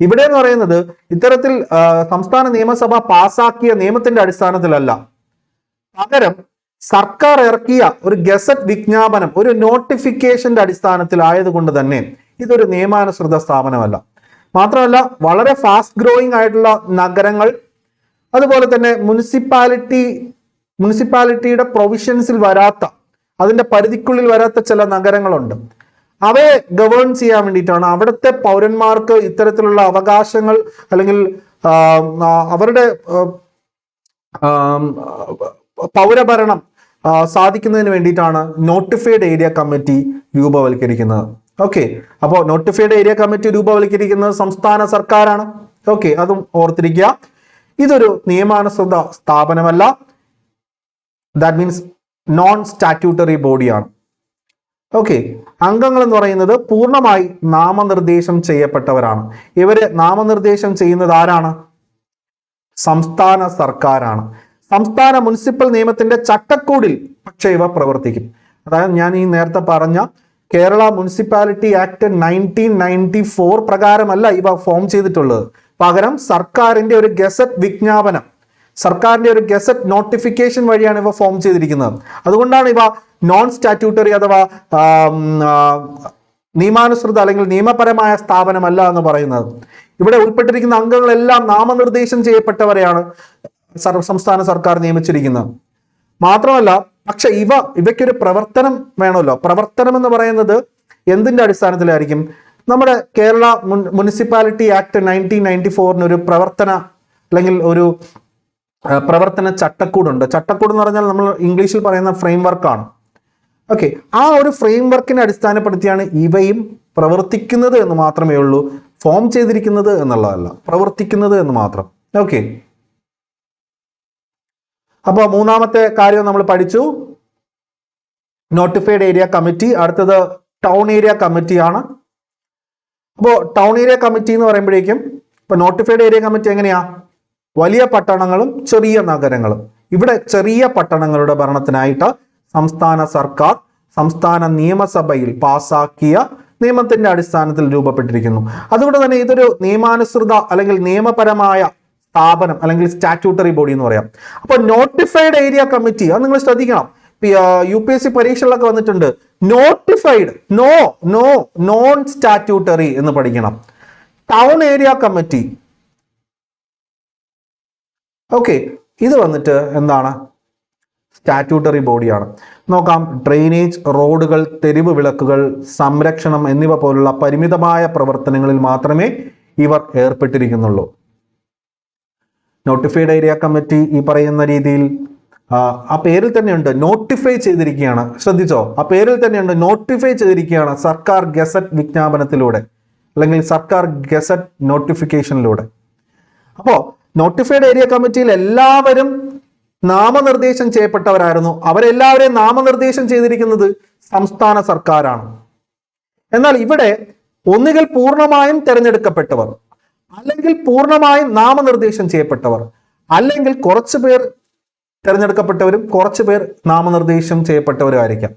ഇവിടെ എന്ന് പറയുന്നത് ഇത്തരത്തിൽ സംസ്ഥാന നിയമസഭ പാസാക്കിയ നിയമത്തിന്റെ അടിസ്ഥാനത്തിലല്ല, പകരം സർക്കാർ ഇറക്കിയ ഒരു ഗസറ്റ് വിജ്ഞാപനം, ഒരു നോട്ടിഫിക്കേഷന്റെ അടിസ്ഥാനത്തിലായതുകൊണ്ട് തന്നെ ഇതൊരു നിയമാനുസൃത സ്ഥാപനമല്ല. മാത്രമല്ല വളരെ ഫാസ്റ്റ് ഗ്രോയിങ് ആയിട്ടുള്ള നഗരങ്ങൾ, അതുപോലെ തന്നെ മുനിസിപ്പാലിറ്റിയുടെ പ്രൊവിഷൻസിൽ വരാത്ത, അതിന്റെ പരിധിക്കുള്ളിൽ വരാത്ത ചില നഗരങ്ങളുണ്ട്. അവയെ ഗവേൺ ചെയ്യാൻ വേണ്ടിയിട്ടാണ് അവിടുത്തെ പൗരന്മാർക്ക് ഇത്തരത്തിലുള്ള അവകാശങ്ങൾ അല്ലെങ്കിൽ അവരുടെ പൗരഭരണം സാധിക്കുന്നതിന് വേണ്ടിയിട്ടാണ് നോട്ടിഫൈഡ് ഏരിയ കമ്മിറ്റി രൂപവൽക്കരിക്കുന്നത്. ഓക്കെ, അപ്പോൾ നോട്ടിഫൈഡ് ഏരിയ കമ്മിറ്റി രൂപവൽക്കരിക്കുന്നത് സംസ്ഥാന സർക്കാരാണ്. ഓക്കെ, അതും ഓർത്തിരിക്കുക. ഇതൊരു നിയമാനുസൃത സ്ഥാപനമല്ല. ദാറ്റ് മീൻസ് നോൺ സ്റ്റാറ്റ്യൂട്ടറി ബോഡിയാണ്. ഓക്കെ, അംഗങ്ങൾ എന്ന് പറയുന്നത് പൂർണ്ണമായി നാമനിർദ്ദേശം ചെയ്യപ്പെട്ടവരാണ്. ഇവരെ നാമനിർദ്ദേശം ചെയ്യുന്നത് ആരാണ്? സംസ്ഥാന സർക്കാരാണ്. സംസ്ഥാന മുനിസിപ്പൽ നിയമത്തിന്റെ ചട്ടക്കൂടിൽ പക്ഷേ ഇവ പ്രവർത്തിക്കും. അതായത് ഞാൻ ഈ നേരത്തെ പറഞ്ഞ കേരള മുനിസിപ്പാലിറ്റി ആക്ട് 1994 പ്രകാരമല്ല ഇവ ഫോം ചെയ്തിട്ടുള്ളത്. പകരം സർക്കാരിന്റെ ഒരു ഗസറ്റ് വിജ്ഞാപനം, സർക്കാരിന്റെ ഒരു ഗസറ്റ് നോട്ടിഫിക്കേഷൻ വഴിയാണ് ഇവ ഫോം ചെയ്തിരിക്കുന്നത്. അതുകൊണ്ടാണ് ഇവ നോൺ സ്റ്റാറ്റ്യൂട്ടറി അഥവാ നിയമാനുസൃത അല്ലെങ്കിൽ നിയമപരമായ സ്ഥാപനമല്ല എന്ന് പറയുന്നത്. ഇവിടെ ഉൾപ്പെട്ടിരിക്കുന്ന അംഗങ്ങളെല്ലാം നാമനിർദ്ദേശം ചെയ്യപ്പെട്ടവരെയാണ് സംസ്ഥാന സർക്കാർ നിയമിച്ചിരിക്കുന്നത്. മാത്രമല്ല, പക്ഷെ ഇവയ്ക്കൊരു പ്രവർത്തനം വേണമല്ലോ. പ്രവർത്തനം എന്ന് പറയുന്നത് എന്തിൻ്റെ അടിസ്ഥാനത്തിലായിരിക്കും? നമ്മുടെ കേരള മുനിസിപ്പാലിറ്റി ആക്ട് 1994 ഒരു പ്രവർത്തന അല്ലെങ്കിൽ ഒരു പ്രവർത്തന ചട്ടക്കൂടുണ്ട്. ചട്ടക്കൂട് എന്ന് പറഞ്ഞാൽ നമ്മൾ ഇംഗ്ലീഷിൽ പറയുന്ന ഫ്രെയിം വർക്കാണ്. ഓക്കെ, ആ ഒരു ഫ്രെയിം വർക്കിനെ അടിസ്ഥാനപ്പെടുത്തിയാണ് ഇവയും പ്രവർത്തിക്കുന്നത് എന്ന് മാത്രമേ ഉള്ളൂ. ഫോം ചെയ്തിരിക്കുന്നത് എന്നുള്ളതല്ല, പ്രവർത്തിക്കുന്നത് എന്ന് മാത്രം. ഓക്കെ, അപ്പോൾ മൂന്നാമത്തെ കാര്യം നമ്മൾ പഠിച്ചു, നോട്ടിഫൈഡ് ഏരിയ കമ്മിറ്റി. അടുത്തത് ടൗൺ ഏരിയ കമ്മിറ്റിയാണ്. അപ്പോൾ ടൗൺ ഏരിയ കമ്മിറ്റി എന്ന് പറയുമ്പോഴേക്കും ഇപ്പൊ നോട്ടിഫൈഡ് ഏരിയ കമ്മിറ്റി എങ്ങനെയാ? വലിയ പട്ടണങ്ങളും ചെറിയ നഗരങ്ങളും. ഇവിടെ ചെറിയ പട്ടണങ്ങളുടെ ഭരണത്തിനായിട്ട് സംസ്ഥാന സർക്കാർ സംസ്ഥാന നിയമസഭയിൽ പാസാക്കിയ നിയമത്തിന്റെ അടിസ്ഥാനത്തിൽ രൂപപ്പെട്ടിരിക്കുന്നു. അതുകൊണ്ട് തന്നെ ഇതൊരു നിയമാനുസൃത അല്ലെങ്കിൽ നിയമപരമായ സ്ഥാപനം അല്ലെങ്കിൽ സ്റ്റാറ്റ്യൂട്ടറി ബോഡി എന്ന് പറയാം. അപ്പൊ നോട്ടിഫൈഡ് ഏരിയ കമ്മിറ്റി അത് നിങ്ങൾ ശ്രദ്ധിക്കണം. UPSC പരീക്ഷകളിലൊക്കെ വന്നിട്ടുണ്ട്. നോട്ടിഫൈഡ്, നോൺ സ്റ്റാറ്റ്യൂട്ടറി എന്ന് പഠിക്കണം. ടൗൺ ഏരിയ കമ്മിറ്റി, ഓക്കെ, ഇത് വന്നിട്ട് എന്താണ്? സ്റ്റാറ്റ്യൂട്ടറി ബോഡിയാണ്. നോക്കാം, ഡ്രെയിനേജ്, റോഡുകൾ, തെരുവ് വിളക്കുകൾ, സംരക്ഷണം എന്നിവ പോലുള്ള പരിമിതമായ പ്രവർത്തനങ്ങളിൽ മാത്രമേ ഇവർ ഏർപ്പെട്ടിരിക്കുന്നുള്ളൂ. നോട്ടിഫൈഡ് ഏരിയ കമ്മിറ്റി ഈ പറയുന്ന രീതിയിൽ ആ പേരിൽ തന്നെയുണ്ട്, നോട്ടിഫൈ ചെയ്തിരിക്കുകയാണ്. ശ്രദ്ധിച്ചോ, ആ പേരിൽ തന്നെയുണ്ട്, നോട്ടിഫൈ ചെയ്തിരിക്കുകയാണ് സർക്കാർ ഗസറ്റ് വിജ്ഞാപനത്തിലൂടെ അല്ലെങ്കിൽ സർക്കാർ ഗസറ്റ് നോട്ടിഫിക്കേഷനിലൂടെ. അപ്പോൾ നോട്ടിഫൈഡ് ഏരിയ കമ്മിറ്റിയിൽ എല്ലാവരും നാമനിർദ്ദേശം ചെയ്യപ്പെട്ടവരായിരുന്നു. അവരെല്ലാവരെയും നാമനിർദ്ദേശം ചെയ്തിരിക്കുന്നത് സംസ്ഥാന സർക്കാരാണ്. എന്നാൽ ഇവിടെ ഒന്നുകിൽ പൂർണ്ണമായും തിരഞ്ഞെടുക്കപ്പെട്ടവർ, അല്ലെങ്കിൽ പൂർണ്ണമായും നാമനിർദ്ദേശം ചെയ്യപ്പെട്ടവർ, അല്ലെങ്കിൽ കുറച്ചു പേർ തിരഞ്ഞെടുക്കപ്പെട്ടവരും കുറച്ചു പേർ നാമനിർദ്ദേശം ചെയ്യപ്പെട്ടവരും ആയിരിക്കാം.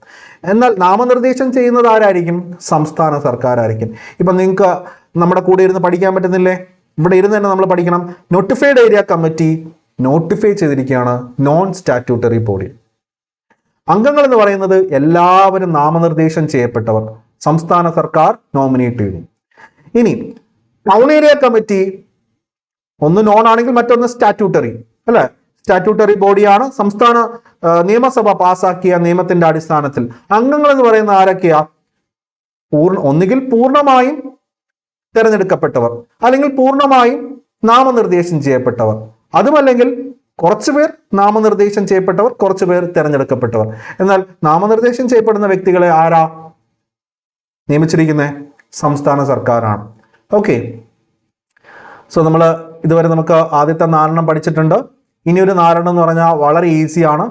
എന്നാൽ നാമനിർദ്ദേശം ചെയ്യുന്നത് ആരായിരിക്കും? സംസ്ഥാന സർക്കാരായിരിക്കും. ഇപ്പൊ നിങ്ങൾക്ക് നമ്മുടെ കൂടെ ഇരുന്ന് പഠിക്കാൻ പറ്റുന്നില്ലേ? ഇവിടെ ഇരുന്ന് തന്നെ നമ്മൾ പഠിക്കണം. നോട്ടിഫൈഡ് ഏരിയ കമ്മിറ്റി നോട്ടിഫൈ ചെയ്തിരിക്കുകയാണ് നോൺ സ്റ്റാറ്റ്യൂട്ടറി ബോഡി. അംഗങ്ങൾ എന്ന് പറയുന്നത് എല്ലാവരും നാമനിർദ്ദേശം ചെയ്യപ്പെട്ടവർ, സംസ്ഥാന സർക്കാർ നോമിനേറ്റ് ചെയ്യുന്നു. ഇനി ടൗൺ ഏരിയ കമ്മിറ്റി ഒന്ന് നോൺ ആണെങ്കിൽ മറ്റൊന്ന് സ്റ്റാറ്റ്യൂട്ടറി അല്ലെ? സ്റ്റാറ്റ്യൂട്ടറി ബോഡിയാണ്. സംസ്ഥാന നിയമസഭ പാസാക്കിയ നിയമത്തിന്റെ അടിസ്ഥാനത്തിൽ അംഗങ്ങൾ എന്ന് പറയുന്ന ആരൊക്കെയാ? ഒന്നുകിൽ പൂർണ്ണമായും തിരഞ്ഞെടുക്കപ്പെട്ടവർ, അല്ലെങ്കിൽ പൂർണ്ണമായും നാമനിർദ്ദേശം ചെയ്യപ്പെട്ടവർ, അതുമല്ലെങ്കിൽ കുറച്ചുപേർ നാമനിർദ്ദേശം ചെയ്യപ്പെട്ടവർ, കുറച്ചുപേർ തിരഞ്ഞെടുക്കപ്പെട്ടവർ. എന്നാൽ നാമനിർദ്ദേശം ചെയ്യപ്പെടുന്ന വ്യക്തികളെ ആരാ നിയമിച്ചിരിക്കുന്നത്? സംസ്ഥാന സർക്കാരാണ്. ഓക്കെ, സോ നമ്മൾ ഇതുവരെ നമുക്ക് ആദ്യത്തെ 4 പഠിച്ചിട്ടുണ്ട്. ഇനി ഒരു 4 എന്ന് പറഞ്ഞാൽ വളരെ ഈസിയാണ്.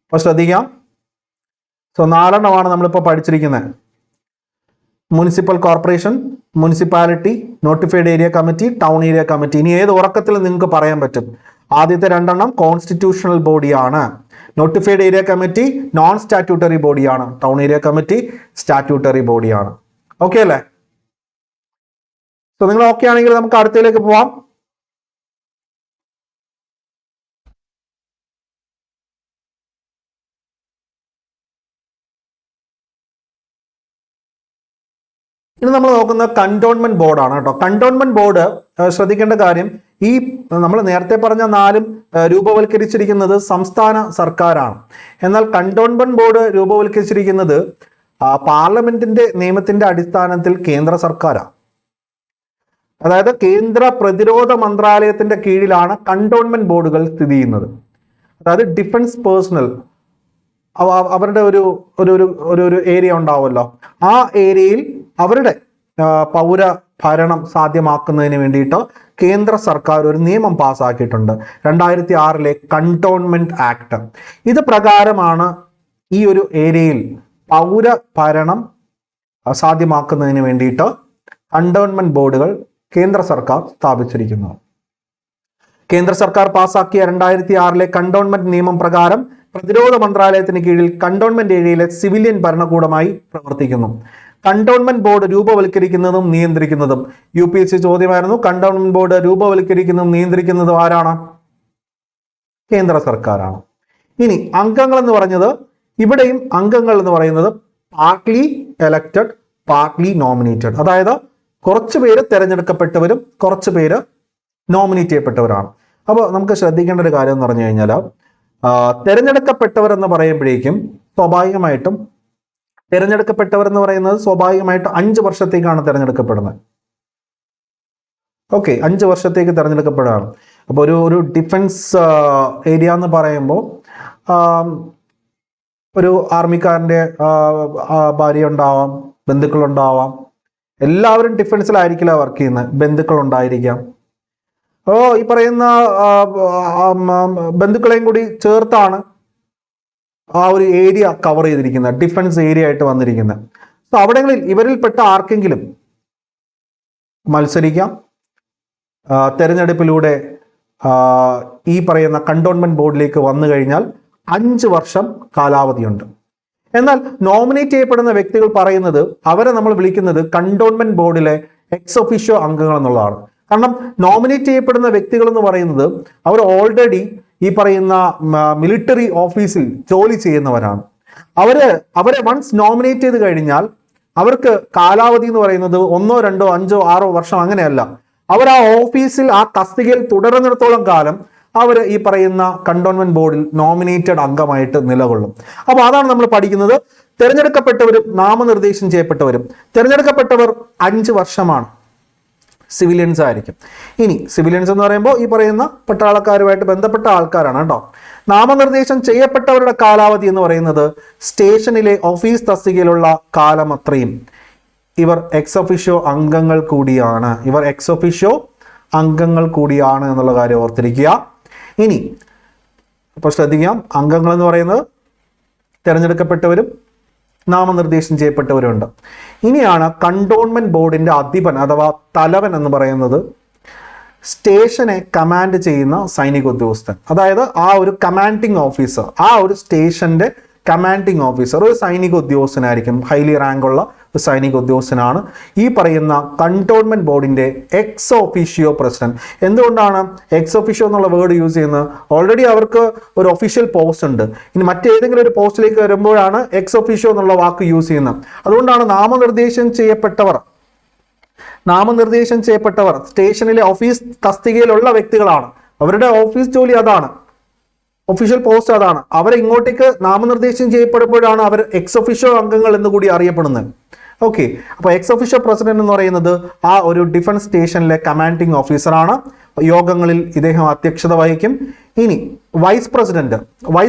അപ്പോൾ ശ്രദ്ധിക്കാം. സോ 4 നമ്മളിപ്പോൾ പഠിച്ചിരിക്കുന്നത്. Municipal corporation, municipality, notified area committee, town area committee. ഇനി ഏത് ഉറക്കത്തിൽ നിങ്ങൾക്ക് പറയാൻ പറ്റും? ആദ്യത്തെ 2 കോൺസ്റ്റിറ്റ്യൂഷണൽ ബോഡിയാണ്. Notified area committee non statutory ബോഡിയാണ്. ടൗൺ ഏരിയ കമ്മിറ്റി സ്റ്റാറ്റ്യൂട്ടറി ബോഡിയാണ്. ഓക്കെ അല്ലേ? സോ നിങ്ങൾ ഓക്കെ ആണെങ്കിൽ നമുക്ക് അടുത്തതിലേക്ക് പോവാം. ഇനി നമ്മൾ നോക്കുന്ന കണ്ടോൺമെന്റ് ബോർഡാണ് കേട്ടോ. കണ്ടോൺമെന്റ് ബോർഡ് ശ്രദ്ധിക്കേണ്ട കാര്യം, ഈ നമ്മൾ നേരത്തെ പറഞ്ഞ 4 രൂപവൽക്കരിച്ചിരിക്കുന്നത് സംസ്ഥാന സർക്കാരാണ്. എന്നാൽ കണ്ടോൺമെന്റ് ബോർഡ് രൂപവൽക്കരിച്ചിരിക്കുന്നത് പാർലമെന്റിന്റെ നിയമത്തിന്റെ അടിസ്ഥാനത്തിൽ കേന്ദ്ര സർക്കാരാണ്. അതായത് കേന്ദ്ര പ്രതിരോധ മന്ത്രാലയത്തിന്റെ കീഴിലാണ് കണ്ടോൺമെന്റ് ബോർഡുകൾ സ്ഥിതി ചെയ്യുന്നത്. അതായത് ഡിഫൻസ് പേഴ്സണൽ അവരുടെ ഒരു ഏരിയ ഉണ്ടാവുമല്ലോ, ആ ഏരിയയിൽ അവരുടെ പൗര ഭരണം സാധ്യമാക്കുന്നതിന് വേണ്ടിയിട്ട് കേന്ദ്ര സർക്കാർ ഒരു നിയമം പാസ്സാക്കിയിട്ടുണ്ട്, 2006 കണ്ടോൺമെന്റ് ആക്ട്. ഇത് പ്രകാരമാണ് ഈ ഒരു ഏരിയയിൽ പൗര ഭരണം സാധ്യമാക്കുന്നതിന് വേണ്ടിയിട്ട് കണ്ടോൺമെന്റ് ബോർഡുകൾ കേന്ദ്ര സർക്കാർ സ്ഥാപിച്ചിരിക്കുന്നത്. കേന്ദ്ര സർക്കാർ പാസ്സാക്കിയ 2006 കണ്ടോൺമെന്റ് നിയമം പ്രകാരം പ്രതിരോധ മന്ത്രാലയത്തിന് കീഴിൽ കണ്ടോൺമെന്റ് ഏരിയയിലെ സിവിലിയൻ ഭരണകൂടമായി പ്രവർത്തിക്കുന്നു. കണ്ടോൺമെന്റ് ബോർഡ് രൂപവൽക്കരിക്കുന്നതും നിയന്ത്രിക്കുന്നതും UPSC ചോദ്യമായിരുന്നു. കണ്ടോൺമെന്റ് ബോർഡ് രൂപവൽക്കരിക്കുന്നതും നിയന്ത്രിക്കുന്നതും ആരാണ്? കേന്ദ്ര സർക്കാരാണ്. ഇനി അംഗങ്ങൾ എന്ന് പറഞ്ഞത്, ഇവിടെയും അംഗങ്ങൾ എന്ന് പറയുന്നത് പാർട്ട്ലി എലക്റ്റഡ്, പാർട്ട്ലി നോമിനേറ്റഡ്. അതായത് കുറച്ചു പേര് തിരഞ്ഞെടുക്കപ്പെട്ടവരും കുറച്ചു പേര് നോമിനേറ്റ് ചെയ്യപ്പെട്ടവരാണ്. അപ്പോൾ നമുക്ക് ശ്രദ്ധിക്കേണ്ട ഒരു കാര്യം എന്ന് പറഞ്ഞു കഴിഞ്ഞാൽ, തിരഞ്ഞെടുക്കപ്പെട്ടവർ എന്ന് പറയുമ്പോഴേക്കും സ്വാഭാവികമായിട്ടും തിരഞ്ഞെടുക്കപ്പെട്ടവർ എന്ന് പറയുന്നത് സ്വാഭാവികമായിട്ട് 5 വർഷത്തേക്കാണ് തിരഞ്ഞെടുക്കപ്പെടുന്നത്. ഓക്കെ, 5 വർഷത്തേക്ക് തിരഞ്ഞെടുക്കപ്പെടുകയാണ്. അപ്പോൾ ഒരു ഡിഫൻസ് ഏരിയ എന്ന് പറയുമ്പോൾ ഒരു ആർമിക്കാരൻ്റെ ഭാര്യ ഉണ്ടാവാം, ബന്ധുക്കളുണ്ടാവാം, എല്ലാവരും ഡിഫൻസിലായിരിക്കില്ല വർക്ക് ചെയ്യുന്നത്, ബന്ധുക്കളുണ്ടായിരിക്കാം. അപ്പോൾ ഈ പറയുന്ന ബന്ധുക്കളെയും കൂടി ചേർത്താണ് ആ ഒരു ഏരിയ കവർ ചെയ്തിരിക്കുന്നത്, ഡിഫൻസ് ഏരിയ ആയിട്ട് വന്നിരിക്കുന്നത്. സോ അവിടെങ്ങളിൽ ഇവരിൽപ്പെട്ട ആർക്കെങ്കിലും മത്സരിക്കാം. തെരഞ്ഞെടുപ്പിലൂടെ ഈ പറയുന്ന കണ്ടോൺമെന്റ് ബോർഡിലേക്ക് വന്നു കഴിഞ്ഞാൽ 5 വർഷം കാലാവധിയുണ്ട്. എന്നാൽ നോമിനേറ്റ് ചെയ്യപ്പെടുന്ന വ്യക്തികൾ പറയുന്നത് അവരെ നമ്മൾ വിളിക്കുന്നത് കണ്ടോൺമെന്റ് ബോർഡിലെ എക്സ് ഒഫീഷ്യോ അംഗങ്ങൾ എന്നുള്ളതാണ്. കാരണം നോമിനേറ്റ് ചെയ്യപ്പെടുന്ന വ്യക്തികൾ എന്ന് പറയുന്നത് അവർ ഓൾറെഡി ഈ പറയുന്ന മിലിറ്ററി ഓഫീസിൽ ജോലി ചെയ്യുന്നവരാണ്. അവരെ വൺസ് നോമിനേറ്റ് ചെയ്ത് കഴിഞ്ഞാൽ അവർക്ക് കാലാവധി എന്ന് പറയുന്നത് 1, 2, 5, 6 വർഷം അങ്ങനെയല്ല. അവർ ആ ഓഫീസിൽ ആ തസ്തികയിൽ തുടരുന്നിടത്തോളം കാലം അവർ ഈ പറയുന്ന കണ്ടോൺമെന്റ് ബോർഡിൽ നോമിനേറ്റഡ് അംഗമായിട്ട് നിലകൊള്ളും. അപ്പോൾ അതാണ് നമ്മൾ പഠിക്കുന്നത്. തിരഞ്ഞെടുക്കപ്പെട്ടവരും നാമനിർദ്ദേശം ചെയ്യപ്പെട്ടവരും. തിരഞ്ഞെടുക്കപ്പെട്ടവർ 5 വർഷമാണ്, സിവിലിയൻസ് ആയിരിക്കും. ഇനി സിവിലിയൻസ് എന്ന് പറയുമ്പോൾ ഈ പറയുന്ന പട്ടാളക്കാരുമായിട്ട് ബന്ധപ്പെട്ട ആൾക്കാരാണ് കേട്ടോ. നാമനിർദ്ദേശം ചെയ്യപ്പെട്ടവരുടെ കാലാവധി എന്ന് പറയുന്നത് സ്റ്റേഷനിലെ ഓഫീസ് തസ്തികയിലുള്ള കാലം അത്രയും. ഇവർ എക്സ് ഒഫീഷ്യോ അംഗങ്ങൾ കൂടിയാണ് എന്നുള്ള കാര്യം ഓർത്തിരിക്കുക. ഇനി ഇപ്പോൾ ശ്രദ്ധിക്കാം, അംഗങ്ങൾ എന്ന് പറയുന്നത് തിരഞ്ഞെടുക്കപ്പെട്ടവരും നാമനിർദ്ദേശം ചെയ്യപ്പെട്ടവരുണ്ട്. ഇനിയാണ് കണ്ടോൺമെന്റ് ബോർഡിന്റെ അധിപൻ അഥവാ തലവൻ എന്ന് പറയുന്നത് സ്റ്റേഷനെ കമാൻഡ് ചെയ്യുന്ന സൈനിക ഉദ്യോഗസ്ഥൻ. അതായത് ആ ഒരു കമാൻഡിങ് ഓഫീസർ, ആ ഒരു സ്റ്റേഷന്റെ കമാൻഡിങ് ഓഫീസർ ഒരു സൈനിക ഉദ്യോഗസ്ഥനായിരിക്കും. ഹൈലി റാങ്ക് ഉള്ള ഒരു സൈനിക ഉദ്യോഗസ്ഥനാണ് ഈ പറയുന്ന കണ്ടോൺമെന്റ് ബോർഡിന്റെ എക്സ് ഒഫീഷ്യോ പ്രസിഡന്റ്. എന്തുകൊണ്ടാണ് എക്സ് ഒഫീഷ്യോ എന്നുള്ള വേർഡ് യൂസ് ചെയ്യുന്നത്? ഓൾറെഡി അവർക്ക് ഒരു ഒഫീഷ്യൽ പോസ്റ്റ് ഉണ്ട്. ഇനി മറ്റേതെങ്കിലും ഒരു പോസ്റ്റിലേക്ക് വരുമ്പോഴാണ് എക്സ് ഒഫീഷ്യോ എന്നുള്ള വാക്ക് യൂസ് ചെയ്യുന്നത്. അതുകൊണ്ടാണ് നാമനിർദ്ദേശം ചെയ്യപ്പെട്ടവർ സ്റ്റേഷനിലെ ഓഫീസ് തസ്തികയിലുള്ള വ്യക്തികളാണ്. അവരുടെ ഓഫീസ് ജോലി അതാണ്, ഒഫീഷ്യൽ പോസ്റ്റ് അതാണ്. അവരെ ഇങ്ങോട്ടേക്ക് നാമനിർദ്ദേശം ചെയ്യപ്പെടുമ്പോഴാണ് അവർ എക്സ് ഒഫീഷ്യോ അംഗങ്ങൾ എന്ന് കൂടി അറിയപ്പെടുന്നത്. ഓക്കെ, അപ്പോൾ എക്സ് ഒഫീഷ്യോ പ്രസിഡന്റ് എന്ന് പറയുന്നത് ആ ഒരു ഡിഫൻസ് സ്റ്റേഷനിലെ കമാൻഡിങ് ഓഫീസറാണ്. യോഗങ്ങളിൽ ഇദ്ദേഹം അധ്യക്ഷത വഹിക്കും. ഇനി വൈസ് പ്രസിഡന്റ്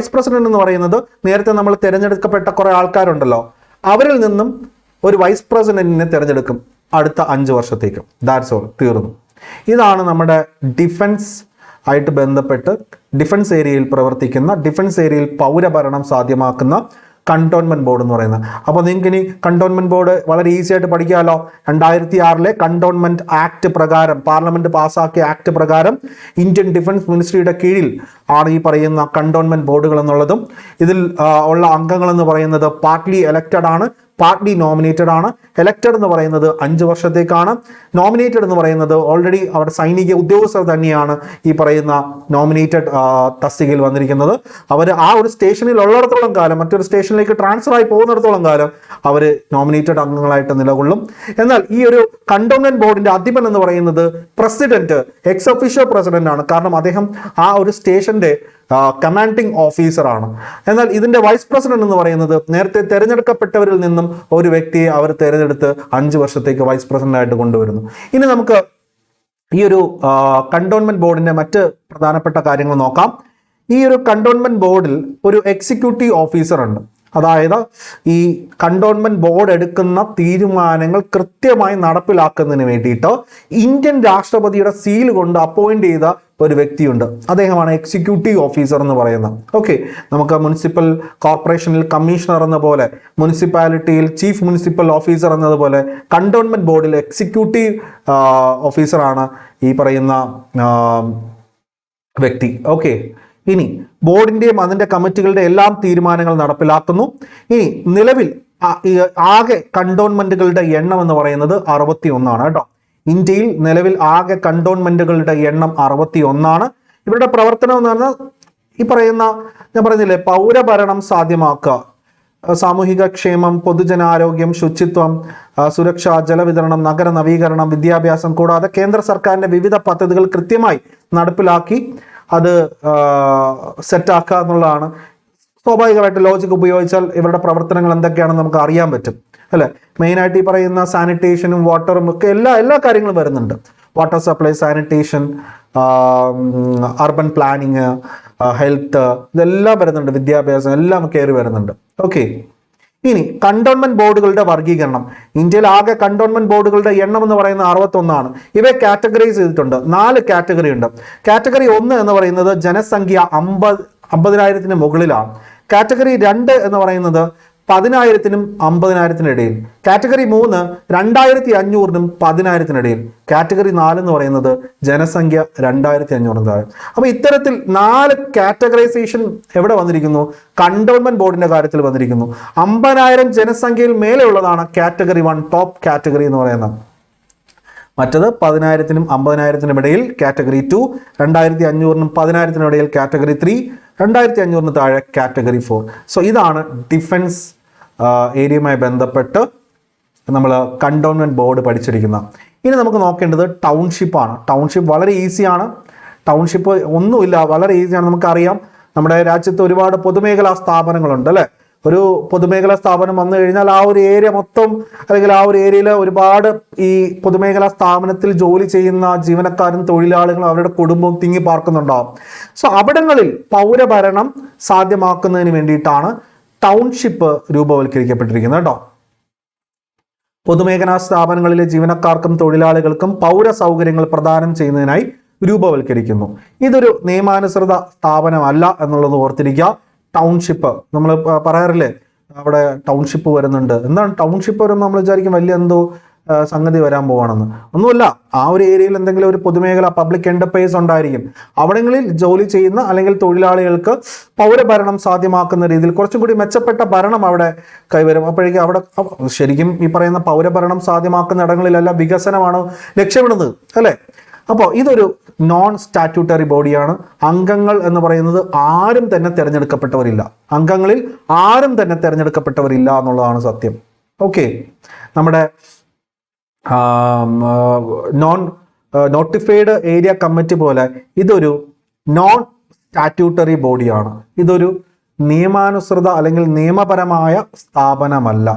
എന്ന് പറയുന്നത് നേരത്തെ നമ്മൾ തിരഞ്ഞെടുക്കപ്പെട്ട കുറെ ആൾക്കാരുണ്ടല്ലോ, അവരിൽ നിന്നും ഒരു വൈസ് പ്രസിഡന്റിനെ തിരഞ്ഞെടുക്കും അടുത്ത 5 വർഷത്തേക്ക്. ദാറ്റ്സ് ഓൾ, തീർന്നു. ഇതാണ് നമ്മുടെ ഡിഫൻസ് ആയിട്ട് ബന്ധപ്പെട്ട് ഡിഫൻസ് ഏരിയയിൽ പ്രവർത്തിക്കുന്ന, ഡിഫൻസ് ഏരിയയിൽ പൗരഭരണം സാധ്യമാക്കുന്ന കണ്ടോൺമെന്റ് ബോർഡ് എന്ന് പറയുന്നത്. അപ്പോൾ നിങ്ങൾക്ക് ഇനി കണ്ടോൺമെന്റ് ബോർഡ് വളരെ ഈസി ആയിട്ട് പഠിക്കാമല്ലോ. 2006 കണ്ടോൺമെന്റ് ആക്ട് പ്രകാരം, പാർലമെന്റ് പാസ്സാക്കിയ ആക്ട് പ്രകാരം ഇന്ത്യൻ ഡിഫൻസ് മിനിസ്ട്രിയുടെ കീഴിൽ ആണ് ഈ പറയുന്ന കണ്ടോൺമെന്റ് ബോർഡുകൾ എന്നുള്ളതും ഇതിൽ ഉള്ള അംഗങ്ങൾ എന്ന് പറയുന്നത് പാർട്ട്ലി എലക്റ്റഡ് ആണ്, പാർട്ട്ലി നോമിനേറ്റഡ് ആണ്. എലക്റ്റഡ് എന്ന് പറയുന്നത് 5 വർഷത്തേക്കാണ്. നോമിനേറ്റഡ് എന്ന് പറയുന്നത് ഓൾറെഡി അവിടെ സൈനിക ഉദ്യോഗസ്ഥർ തന്നെയാണ് ഈ പറയുന്ന നോമിനേറ്റഡ് തസ്തികയിൽ വന്നിരിക്കുന്നത്. അവർ ആ ഒരു സ്റ്റേഷനിൽ ഉള്ളിടത്തോളം കാലം, മറ്റൊരു സ്റ്റേഷനിലേക്ക് ട്രാൻസ്ഫർ ആയി പോകുന്നിടത്തോളം കാലം അവർ നോമിനേറ്റഡ് അംഗങ്ങളായിട്ട് നിലകൊള്ളും. എന്നാൽ ഈ ഒരു കണ്ടോൺമെന്റ് ബോർഡിന്റെ അധിപൻ എന്ന് പറയുന്നത് പ്രസിഡന്റ്, എക്സ് ഒഫീഷ്യോ പ്രസിഡന്റ് ആണ്. കാരണം അദ്ദേഹം ആ ഒരു സ്റ്റേഷന്റെ കമാൻഡിങ് ഓഫീസറാണ്. എന്നാൽ ഇതിന്റെ വൈസ് പ്രസിഡന്റ് എന്ന് പറയുന്നത് നേരത്തെ തിരഞ്ഞെടുക്കപ്പെട്ടവരിൽ നിന്നും ഒരു വ്യക്തിയെ അവർ തിരഞ്ഞെടുത്ത് 5 വർഷത്തേക്ക് വൈസ് പ്രസിഡന്റ് ആയിട്ട് കൊണ്ടുവരുന്നു. ഇനി നമുക്ക് ഈ ഒരു കണ്ടോൺമെന്റ് ബോർഡിന്റെ മറ്റ് പ്രധാനപ്പെട്ട കാര്യങ്ങൾ നോക്കാം. ഈ ഒരു കണ്ടോൺമെന്റ് ബോർഡിൽ ഒരു എക്സിക്യൂട്ടീവ് ഓഫീസർ ഉണ്ട്. അതായത് ഈ കണ്ടോൺമെന്റ് ബോർഡ് എടുക്കുന്ന തീരുമാനങ്ങൾ കൃത്യമായി നടപ്പിലാക്കുന്നതിന് വേണ്ടിയിട്ട് ഇന്ത്യൻ രാഷ്ട്രപതിയുടെ സീൽ കൊണ്ട് അപ്പോയിന്റ് ചെയ്ത ഒരു വ്യക്തിയുണ്ട്. അദ്ദേഹമാണ് എക്സിക്യൂട്ടീവ് ഓഫീസർ എന്ന് പറയുന്നത്. ഓക്കെ, നമുക്ക് മുനിസിപ്പൽ കോർപ്പറേഷനിൽ കമ്മീഷണർ എന്ന പോലെ, മുനിസിപ്പാലിറ്റിയിൽ ചീഫ് മുനിസിപ്പൽ ഓഫീസർ എന്നതുപോലെ കണ്ടോൺമെന്റ് ബോർഡിൽ എക്സിക്യൂട്ടീവ് ഓഫീസറാണ് ഈ പറയുന്ന വ്യക്തി. ഓക്കെ, ഇനി ബോർഡിന്റെയും അതിന്റെ കമ്മിറ്റികളുടെ എല്ലാം തീരുമാനങ്ങൾ നടപ്പിലാക്കുന്നു. ഇനി നിലവിൽ ആകെ കണ്ടോൺമെന്റുകളുടെ എണ്ണം എന്ന് പറയുന്നത് 61 കേട്ടോ. ഇന്ത്യയിൽ നിലവിൽ ആകെ കണ്ടോൺമെന്റുകളുടെ എണ്ണം 61. ഇവരുടെ പ്രവർത്തനം എന്ന് പറഞ്ഞാൽ ഈ പറയുന്ന, ഞാൻ പറഞ്ഞില്ലേ, പൗരഭരണം സാധ്യമാക്കുക, സാമൂഹിക ക്ഷേമം, പൊതുജനാരോഗ്യം, ശുചിത്വം, സുരക്ഷ, ജലവിതരണം, നഗര നവീകരണം, വിദ്യാഭ്യാസം, കൂടാതെ കേന്ദ്ര സർക്കാരിന്റെ വിവിധ പദ്ധതികൾ കൃത്യമായി നടപ്പിലാക്കി അത് സെറ്റാക്കുക എന്നുള്ളതാണ്. സ്വാഭാവികമായിട്ട് ലോജിക് ഉപയോഗിച്ചാൽ ഇവരുടെ പ്രവർത്തനങ്ങൾ എന്തൊക്കെയാണെന്ന് നമുക്ക് അറിയാൻ പറ്റും അല്ലേ. മെയിനായിട്ട് ഈ പറയുന്ന സാനിറ്റേഷനും വാട്ടറും ഒക്കെ എല്ലാ കാര്യങ്ങളും വരുന്നുണ്ട്. Water supply, sanitation, urban planning, health, ഇതെല്ലാം വരുന്നുണ്ട്. വിദ്യാഭ്യാസം എല്ലാം കയറി വരുന്നുണ്ട്. ഓക്കെ, ഇനി കണ്ടോൺമെന്റ് ബോർഡുകളുടെ വർഗീകരണം. ഇന്ത്യയിൽ ആകെ കണ്ടോൺമെന്റ് ബോർഡുകളുടെ എണ്ണം എന്ന് പറയുന്നത് 61 ഇവയെ കാറ്റഗറൈസ് ചെയ്തിട്ടുണ്ട്. 4 കാറ്റഗറി ഉണ്ട്. കാറ്റഗറി 1 എന്ന് പറയുന്നത് ജനസംഖ്യ 50,000 മുകളിലാണ്. കാറ്റഗറി 2 എന്ന് പറയുന്നത് 10,000-നും 50,000-നും ഇടയിൽ. കാറ്റഗറി 3 2,500-നും 10,000-നും ഇടയിൽ. കാറ്റഗറി 4 എന്ന് പറയുന്നത് ജനസംഖ്യ 2,500-ന് താഴെ. അപ്പൊ ഇത്തരത്തിൽ 4 കാറ്റഗറൈസേഷൻ എവിടെ വന്നിരിക്കുന്നു? കണ്ടോൺമെന്റ് ബോർഡിന്റെ കാര്യത്തിൽ വന്നിരിക്കുന്നു. 50,000 ജനസംഖ്യയിൽ മേലെയുള്ളതാണ് കാറ്റഗറി 1, ടോപ്പ് കാറ്റഗറി എന്ന് പറയുന്നത്. മറ്റത് 10,000-നും 50,000-നും ഇടയിൽ കാറ്റഗറി 2, 2,500-നും 10,000-നും ഇടയിൽ കാറ്റഗറി 3, 2,500-ന് താഴെ കാറ്റഗറി 4. സോ ഇതാണ് ഡിഫൻസ് ഏരിയയുമായി ബന്ധപ്പെട്ട് നമ്മൾ കണ്ടോൺമെന്റ് ബോർഡ് പഠിച്ചിരിക്കുന്നത്. ഇനി നമുക്ക് നോക്കേണ്ടത് ടൗൺഷിപ്പാണ്. ടൗൺഷിപ്പ് വളരെ ഈസിയാണ്. ടൗൺഷിപ്പ് ഒന്നുമില്ല, വളരെ ഈസിയാണ്. നമുക്കറിയാം നമ്മുടെ രാജ്യത്ത് ഒരുപാട് പൊതുമേഖലാ സ്ഥാപനങ്ങളുണ്ട് അല്ലേ. ഒരു പൊതുമേഖലാ സ്ഥാപനം വന്നു കഴിഞ്ഞാൽ ആ ഒരു ഏരിയ മൊത്തം, അല്ലെങ്കിൽ ആ ഒരു ഏരിയയിൽ ഒരുപാട് ഈ പൊതുമേഖലാ സ്ഥാപനത്തിൽ ജോലി ചെയ്യുന്ന ജീവനക്കാരും തൊഴിലാളികളും അവരുടെ കുടുംബവും തിങ്ങി പാർക്കുന്നുണ്ടാവും. സോ അവിടങ്ങളിൽ പൗരഭരണം സാധ്യമാക്കുന്നതിന് വേണ്ടിയിട്ടാണ് ടൗൺഷിപ്പ് രൂപവൽക്കരിക്കപ്പെട്ടിരിക്കുന്നത് കേട്ടോ. പൊതുമേഖലാ സ്ഥാപനങ്ങളിലെ ജീവനക്കാർക്കും തൊഴിലാളികൾക്കും പൗര സൗകര്യങ്ങൾ പ്രദാനം ചെയ്യുന്നതിനായി രൂപവൽക്കരിക്കുന്നു. ഇതൊരു നിയമാനുസൃത സ്ഥാപനമല്ല എന്നുള്ളത് ഓർത്തിരിക്കുക. ടൗൺഷിപ്പ് നമ്മൾ പറയാറില്ലേ, അവിടെ ടൗൺഷിപ്പ് വരുന്നുണ്ട്. എന്താണ് ടൗൺഷിപ്പ് വരുമ്പോൾ നമ്മൾ വിചാരിക്കും വലിയ എന്തോ സംഗതി വരാൻ പോവാണെന്ന്. ഒന്നുമില്ല. ആ ഒരു ഏരിയയിൽ എന്തെങ്കിലും ഒരു പൊതുമേഖല പബ്ലിക് എന്റർപ്രൈസ് ഉണ്ടായിരിക്കും. അവിടങ്ങളിൽ ജോലി ചെയ്യുന്ന അല്ലെങ്കിൽ തൊഴിലാളികൾക്ക് പൗരഭരണം സാധ്യമാക്കുന്ന രീതിയിൽ കുറച്ചും കൂടി മെച്ചപ്പെട്ട ഭരണം അവിടെ കൈവരും. അപ്പോഴേക്കും അവിടെ ശരിക്കും ഈ പറയുന്ന പൗരഭരണം സാധ്യമാക്കുന്ന ഇടങ്ങളിലല്ല വികസനമാണ് ലക്ഷ്യമിടുന്നത് അല്ലേ. അപ്പോൾ ഇതൊരു നോൺ സ്റ്റാറ്റ്യൂട്ടറി ബോഡിയാണ്. അംഗങ്ങൾ എന്ന് പറയുന്നത് ആരും തന്നെ തിരഞ്ഞെടുക്കപ്പെട്ടവരില്ല. അംഗങ്ങളിൽ ആരും തന്നെ തിരഞ്ഞെടുക്കപ്പെട്ടവരില്ല എന്നുള്ളതാണ് സത്യം. ഓക്കെ, നമ്മുടെ നോട്ടിഫൈഡ് ഏരിയ കമ്മിറ്റി പോലെ ഇതൊരു നോൺ സ്റ്റാറ്റ്യൂട്ടറി ബോഡിയാണ്. ഇതൊരു നിയമാനുസൃത അല്ലെങ്കിൽ നിയമപരമായ സ്ഥാപനമല്ല.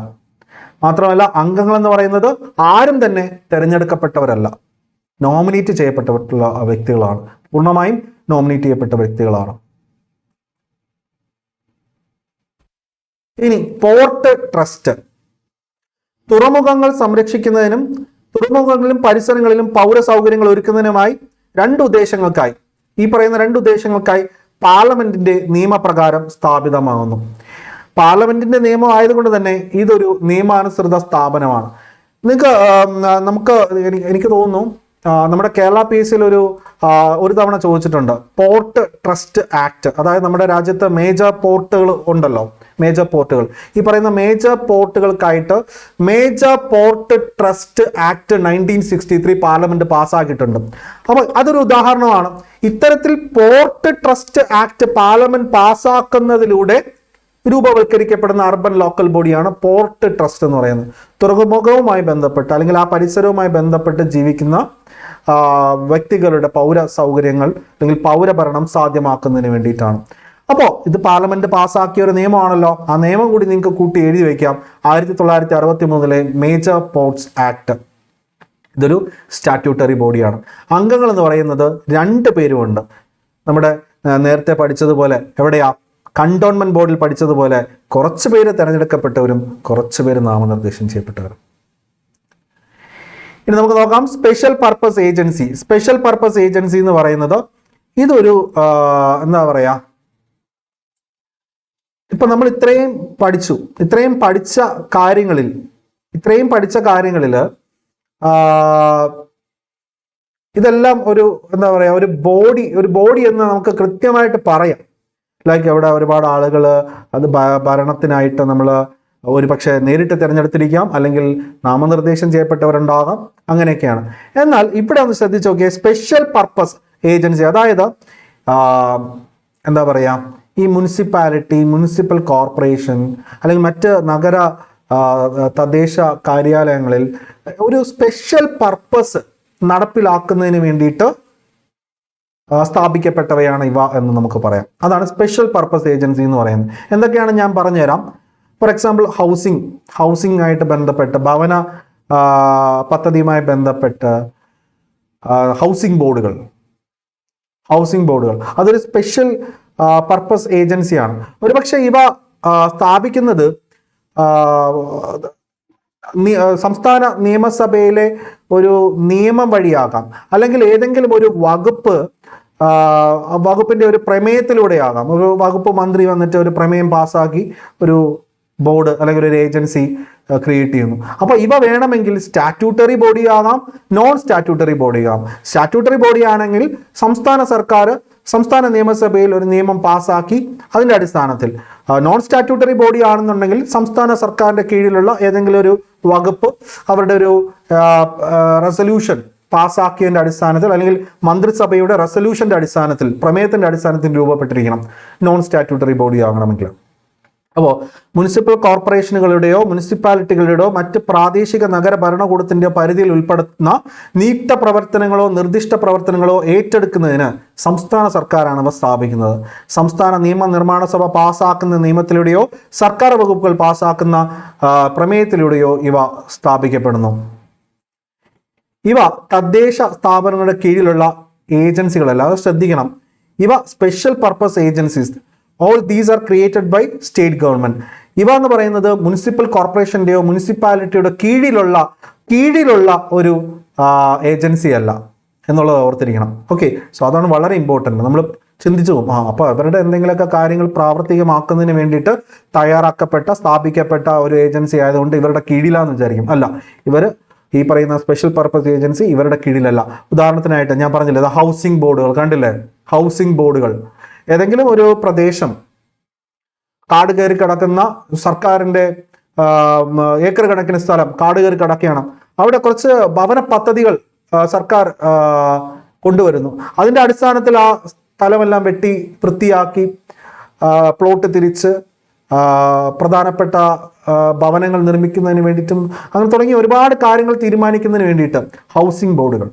മാത്രമല്ല അംഗങ്ങൾ എന്ന് പറയുന്നത് ആരും തന്നെ തിരഞ്ഞെടുക്കപ്പെട്ടവരല്ല, നോമിനേറ്റ് ചെയ്യപ്പെട്ട വ്യക്തികളാണ്. പൂർണ്ണമായും നോമിനേറ്റ് ചെയ്യപ്പെട്ട വ്യക്തികളാണ്. ഇനി പോർട്ട് ട്രസ്റ്റ്. തുറമുഖങ്ങൾ സംരക്ഷിക്കുന്നതിനും തുറമുഖങ്ങളിലും പരിസരങ്ങളിലും പൗര സൗകര്യങ്ങൾ ഒരുക്കുന്നതിനുമായി ഈ പറയുന്ന രണ്ട് ഉദ്ദേശങ്ങൾക്കായി പാർലമെന്റിന്റെ നിയമപ്രകാരം സ്ഥാപിതമാകുന്നു. പാർലമെന്റിന്റെ നിയമം ആയതുകൊണ്ട് തന്നെ ഇതൊരു നിയമാനുസൃത സ്ഥാപനമാണ്. എനിക്ക് തോന്നുന്നു നമ്മുടെ കേരള PSCയിൽ ഒരു തവണ ചോദിച്ചിട്ടുണ്ട് പോർട്ട് ട്രസ്റ്റ് ആക്ട്. അതായത് നമ്മുടെ രാജ്യത്ത് മേജർ പോർട്ടുകൾ ഉണ്ടല്ലോ, മേജർ പോർട്ടുകൾ. ഈ പറയുന്ന മേജർ പോർട്ടുകൾക്കായിട്ട് major port trust act 1963 parliament പാസ്സാക്കിയിട്ടുണ്ട്. അപ്പോൾ അതൊരു ഉദാഹരണമാണ്. ഇത്തരത്തിൽ പോർട്ട് ട്രസ്റ്റ് ആക്ട് പാർലമെന്റ് പാസ്സാക്കുന്നതിലൂടെ രൂപവൽക്കരിക്കപ്പെടുന്ന അർബൻ ലോക്കൽ ബോഡിയാണ് പോർട്ട് ട്രസ്റ്റ് എന്ന് പറയുന്നത്. തുറമുഖവുമായി ബന്ധപ്പെട്ട് അല്ലെങ്കിൽ ആ പരിസരവുമായി ബന്ധപ്പെട്ട് ജീവിക്കുന്ന വ്യക്തികളുടെ പൗര സൗകര്യങ്ങൾ അല്ലെങ്കിൽ പൗരഭരണം സാധ്യമാക്കുന്നതിന് വേണ്ടിയിട്ടാണ്. അപ്പോൾ ഇത് പാർലമെന്റ് പാസ്സാക്കിയ ഒരു നിയമമാണല്ലോ. ആ നിയമം കൂടി നിങ്ങൾക്ക് കൂട്ടി എഴുതി വയ്ക്കാം. 1963 മേജർ പോർട്ട്സ് ആക്ട്. ഇതൊരു സ്റ്റാറ്റ്യൂട്ടറി ബോഡിയാണ്. അംഗങ്ങൾ എന്ന് പറയുന്നത് 2 പേരുമുണ്ട്. നമ്മുടെ നേരത്തെ പഠിച്ചതുപോലെ എവിടെയാ, കണ്ടോൺമെന്റ് ബോർഡിൽ പഠിച്ചതുപോലെ കുറച്ച് പേര് തിരഞ്ഞെടുക്കപ്പെട്ടവരും കുറച്ച് പേര് നാമനിർദ്ദേശം ചെയ്യപ്പെട്ടവരും. ഇനി നമുക്ക് നോക്കാം special purpose agency. Special purpose agency എന്ന് പറയുന്നത് ഇതൊരു എന്താ പറയാ, ഇപ്പൊ നമ്മൾ ഇത്രയും പഠിച്ച കാര്യങ്ങളിൽ ഇതെല്ലാം ഒരു എന്താ പറയാ, ഒരു ബോഡി എന്ന് നമുക്ക് കൃത്യമായിട്ട് പറയാം. ലൈക്ക് അവിടെ ഒരുപാട് ആളുകൾ അത് ഭരണത്തിനായിട്ട് നമ്മൾ ഒരു പക്ഷേ നേരിട്ട് തിരഞ്ഞെടുത്തിരിക്കാം, അല്ലെങ്കിൽ നാമനിർദ്ദേശം ചെയ്യപ്പെട്ടവരുണ്ടാകാം, അങ്ങനെയൊക്കെയാണ്. എന്നാൽ ഇവിടെ ഒന്ന് ശ്രദ്ധിച്ച് നോക്കിയാൽ സ്പെഷ്യൽ പർപ്പസ് ഏജൻസി, അതായത് എന്താ പറയുക, ഈ മുനിസിപ്പൽ കോർപ്പറേഷൻ അല്ലെങ്കിൽ മറ്റ് നഗര തദ്ദേശ കാര്യാലയങ്ങളിൽ ഒരു സ്പെഷ്യൽ പർപ്പസ് നടപ്പിലാക്കുന്നതിന് വേണ്ടിയിട്ട് സ്ഥാപിക്കപ്പെട്ടവയാണ് ഇവ എന്ന് നമുക്ക് പറയാം. അതാണ് സ്പെഷ്യൽ പർപ്പസ് ഏജൻസി എന്ന് പറയുന്നത്. എന്തൊക്കെയാണ് ഞാൻ പറഞ്ഞുതരാം. ഫോർ എക്സാമ്പിൾ ഹൗസിംഗ് ആയിട്ട് ബന്ധപ്പെട്ട്, ഭവന പദ്ധതിയുമായി ബന്ധപ്പെട്ട് ഹൗസിംഗ് ബോർഡുകൾ അതൊരു സ്പെഷ്യൽ പർപ്പസ് ഏജൻസിയാണ്. ഒരുപക്ഷെ ഇവ സ്ഥാപിക്കുന്നത് സംസ്ഥാന നിയമസഭയിലെ ഒരു നിയമം വഴിയാകാം, അല്ലെങ്കിൽ ഏതെങ്കിലും ഒരു വകുപ്പിന്റെ ഒരു പ്രമേയത്തിലൂടെയാകാം. ഒരു വകുപ്പ് മന്ത്രി വന്നിട്ട് ഒരു പ്രമേയം പാസ്സാക്കി ഒരു ബോർഡ് അല്ലെങ്കിൽ ഒരു ഏജൻസി ക്രിയേറ്റ് ചെയ്യുന്നു. അപ്പോൾ ഇവ വേണമെങ്കിൽ സ്റ്റാറ്റ്യൂട്ടറി ബോഡി ആകാം, നോൺ സ്റ്റാറ്റ്യൂട്ടറി ബോഡി ആകാം. സ്റ്റാറ്റ്യൂട്ടറി ബോഡി ആണെങ്കിൽ സംസ്ഥാന നിയമസഭയിൽ ഒരു നിയമം പാസ്സാക്കി അതിൻ്റെ അടിസ്ഥാനത്തിൽ, നോൺ സ്റ്റാറ്റ്യൂട്ടറി ബോഡി ആണെന്നുണ്ടെങ്കിൽ സംസ്ഥാന സർക്കാരിൻ്റെ കീഴിലുള്ള ഏതെങ്കിലും ഒരു വകുപ്പ് അവരുടെ ഒരു റെസൊല്യൂഷൻ പാസ്സാക്കിയതിൻ്റെ അടിസ്ഥാനത്തിൽ, അല്ലെങ്കിൽ മന്ത്രിസഭയുടെ റെസൊല്യൂഷൻ്റെ അടിസ്ഥാനത്തിൽ, പ്രമേയത്തിൻ്റെ അടിസ്ഥാനത്തിൽ രൂപപ്പെട്ടിരിക്കണം നോൺ സ്റ്റാറ്റ്യൂട്ടറി ബോഡി ആകണമെങ്കിൽ. അപ്പോൾ മുനിസിപ്പൽ കോർപ്പറേഷനുകളുടെയോ മുനിസിപ്പാലിറ്റികളുടെയോ മറ്റ് പ്രാദേശിക നഗര ഭരണകൂടത്തിൻ്റെ പരിധിയിൽ ഉൾപ്പെടുത്തുന്ന നീക്ത പ്രവർത്തനങ്ങളോ നിർദ്ദിഷ്ട പ്രവർത്തനങ്ങളോ ഏറ്റെടുക്കുന്നതിന് സംസ്ഥാന സർക്കാരാണ് ഇവ സ്ഥാപിക്കുന്നത്. സംസ്ഥാന നിയമനിർമ്മാണ സഭ പാസ്സാക്കുന്ന നിയമത്തിലൂടെയോ സർക്കാർ വകുപ്പുകൾ പാസ്സാക്കുന്ന പ്രമേയത്തിലൂടെയോ ഇവ സ്ഥാപിക്കപ്പെടുന്നു. ഇവ തദ്ദേശ സ്ഥാപനങ്ങളുടെ കീഴിലുള്ള ഏജൻസികളല്ല, അത് ശ്രദ്ധിക്കണം. ഇവ special purpose agencies. All these are created by state government. ഇവ എന്ന് പറയുന്നത് മുനിസിപ്പൽ കോർപ്പറേഷൻ്റെയോ മുനിസിപ്പാലിറ്റിയുടെ കീഴിലുള്ള ഒരു ഏജൻസി അല്ല എന്നുള്ളത് ഓർത്തിരിക്കണം. ഓക്കെ, സോ അതാണ് വളരെ ഇമ്പോർട്ടൻറ്റ്. നമ്മൾ ചിന്തിച്ചു പോകും, അപ്പോൾ ഇവരുടെ എന്തെങ്കിലുമൊക്കെ കാര്യങ്ങൾ പ്രാവർത്തികമാക്കുന്നതിന് വേണ്ടിയിട്ട് സ്ഥാപിക്കപ്പെട്ട ഒരു ഏജൻസി ആയതുകൊണ്ട് ഇവരുടെ കീഴിലാന്ന് വിചാരിക്കും. അല്ല, ഇവർ ഈ പറയുന്ന സ്പെഷ്യൽ പർപ്പസ് ഏജൻസി ഇവരുടെ കീഴിലല്ല. ഉദാഹരണത്തിനായിട്ട് ഞാൻ പറഞ്ഞില്ലേ, അത് ഹൗസിംഗ് ബോർഡുകൾ കണ്ടില്ലേ, ഹൗസിംഗ് ബോർഡുകൾ. ഏതെങ്കിലും ഒരു പ്രദേശം കാട് കയറി കിടക്കുന്ന, സർക്കാരിൻ്റെ ഏക്കർ കണക്കിന് സ്ഥലം കാട് കയറി കിടക്കുകയാണ്, അവിടെ കുറച്ച് ഭവന പദ്ധതികൾ സർക്കാർ കൊണ്ടുവരുന്നു. അതിൻ്റെ അടിസ്ഥാനത്തിൽ ആ സ്ഥലമെല്ലാം വെട്ടി വൃത്തിയാക്കി പ്ലോട്ട് തിരിച്ച് പ്രധാനപ്പെട്ട ഭവനങ്ങൾ നിർമ്മിക്കുന്നതിന് വേണ്ടിയിട്ടും അങ്ങനെ തുടങ്ങി ഒരുപാട് കാര്യങ്ങൾ തീരുമാനിക്കുന്നതിന് വേണ്ടിയിട്ട് ഹൗസിംഗ് ബോർഡുകൾ,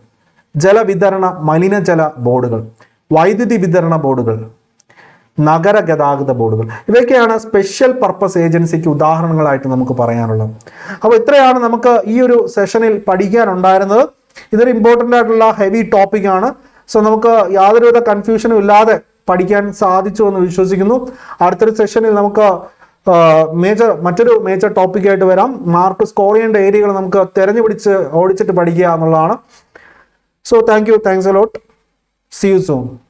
ജലവിതരണ മലിനജല ബോർഡുകൾ, വൈദ്യുതി വിതരണ ബോർഡുകൾ, നഗര ഗതാഗത ബോർഡുകൾ, ഇവയൊക്കെയാണ് സ്പെഷ്യൽ പർപ്പസ് ഏജൻസിക്ക് ഉദാഹരണങ്ങളായിട്ട് നമുക്ക് പറയാനുള്ളത്. അപ്പോൾ ഇത്രയാണ് നമുക്ക് ഈ ഒരു സെഷനിൽ പഠിക്കാനുണ്ടായിരുന്നത്. ഇതൊരു ഇമ്പോർട്ടൻ്റ് ആയിട്ടുള്ള ഹെവി ടോപ്പിക്കാണ്. സോ നമുക്ക് യാതൊരുവിധ കൺഫ്യൂഷനും ഇല്ലാതെ പഠിക്കാൻ സാധിച്ചു എന്ന് വിശ്വസിക്കുന്നു. അടുത്തൊരു സെഷനിൽ നമുക്ക് മറ്റൊരു മേജർ ടോപ്പിക്കായിട്ട് വരാം. മാർക്ക് സ്കോർ ചെയ്യേണ്ട ഏരിയകൾ നമുക്ക് ഓടിച്ചിട്ട് പഠിക്കുക എന്നുള്ളതാണ്. So thanks a lot. See you soon.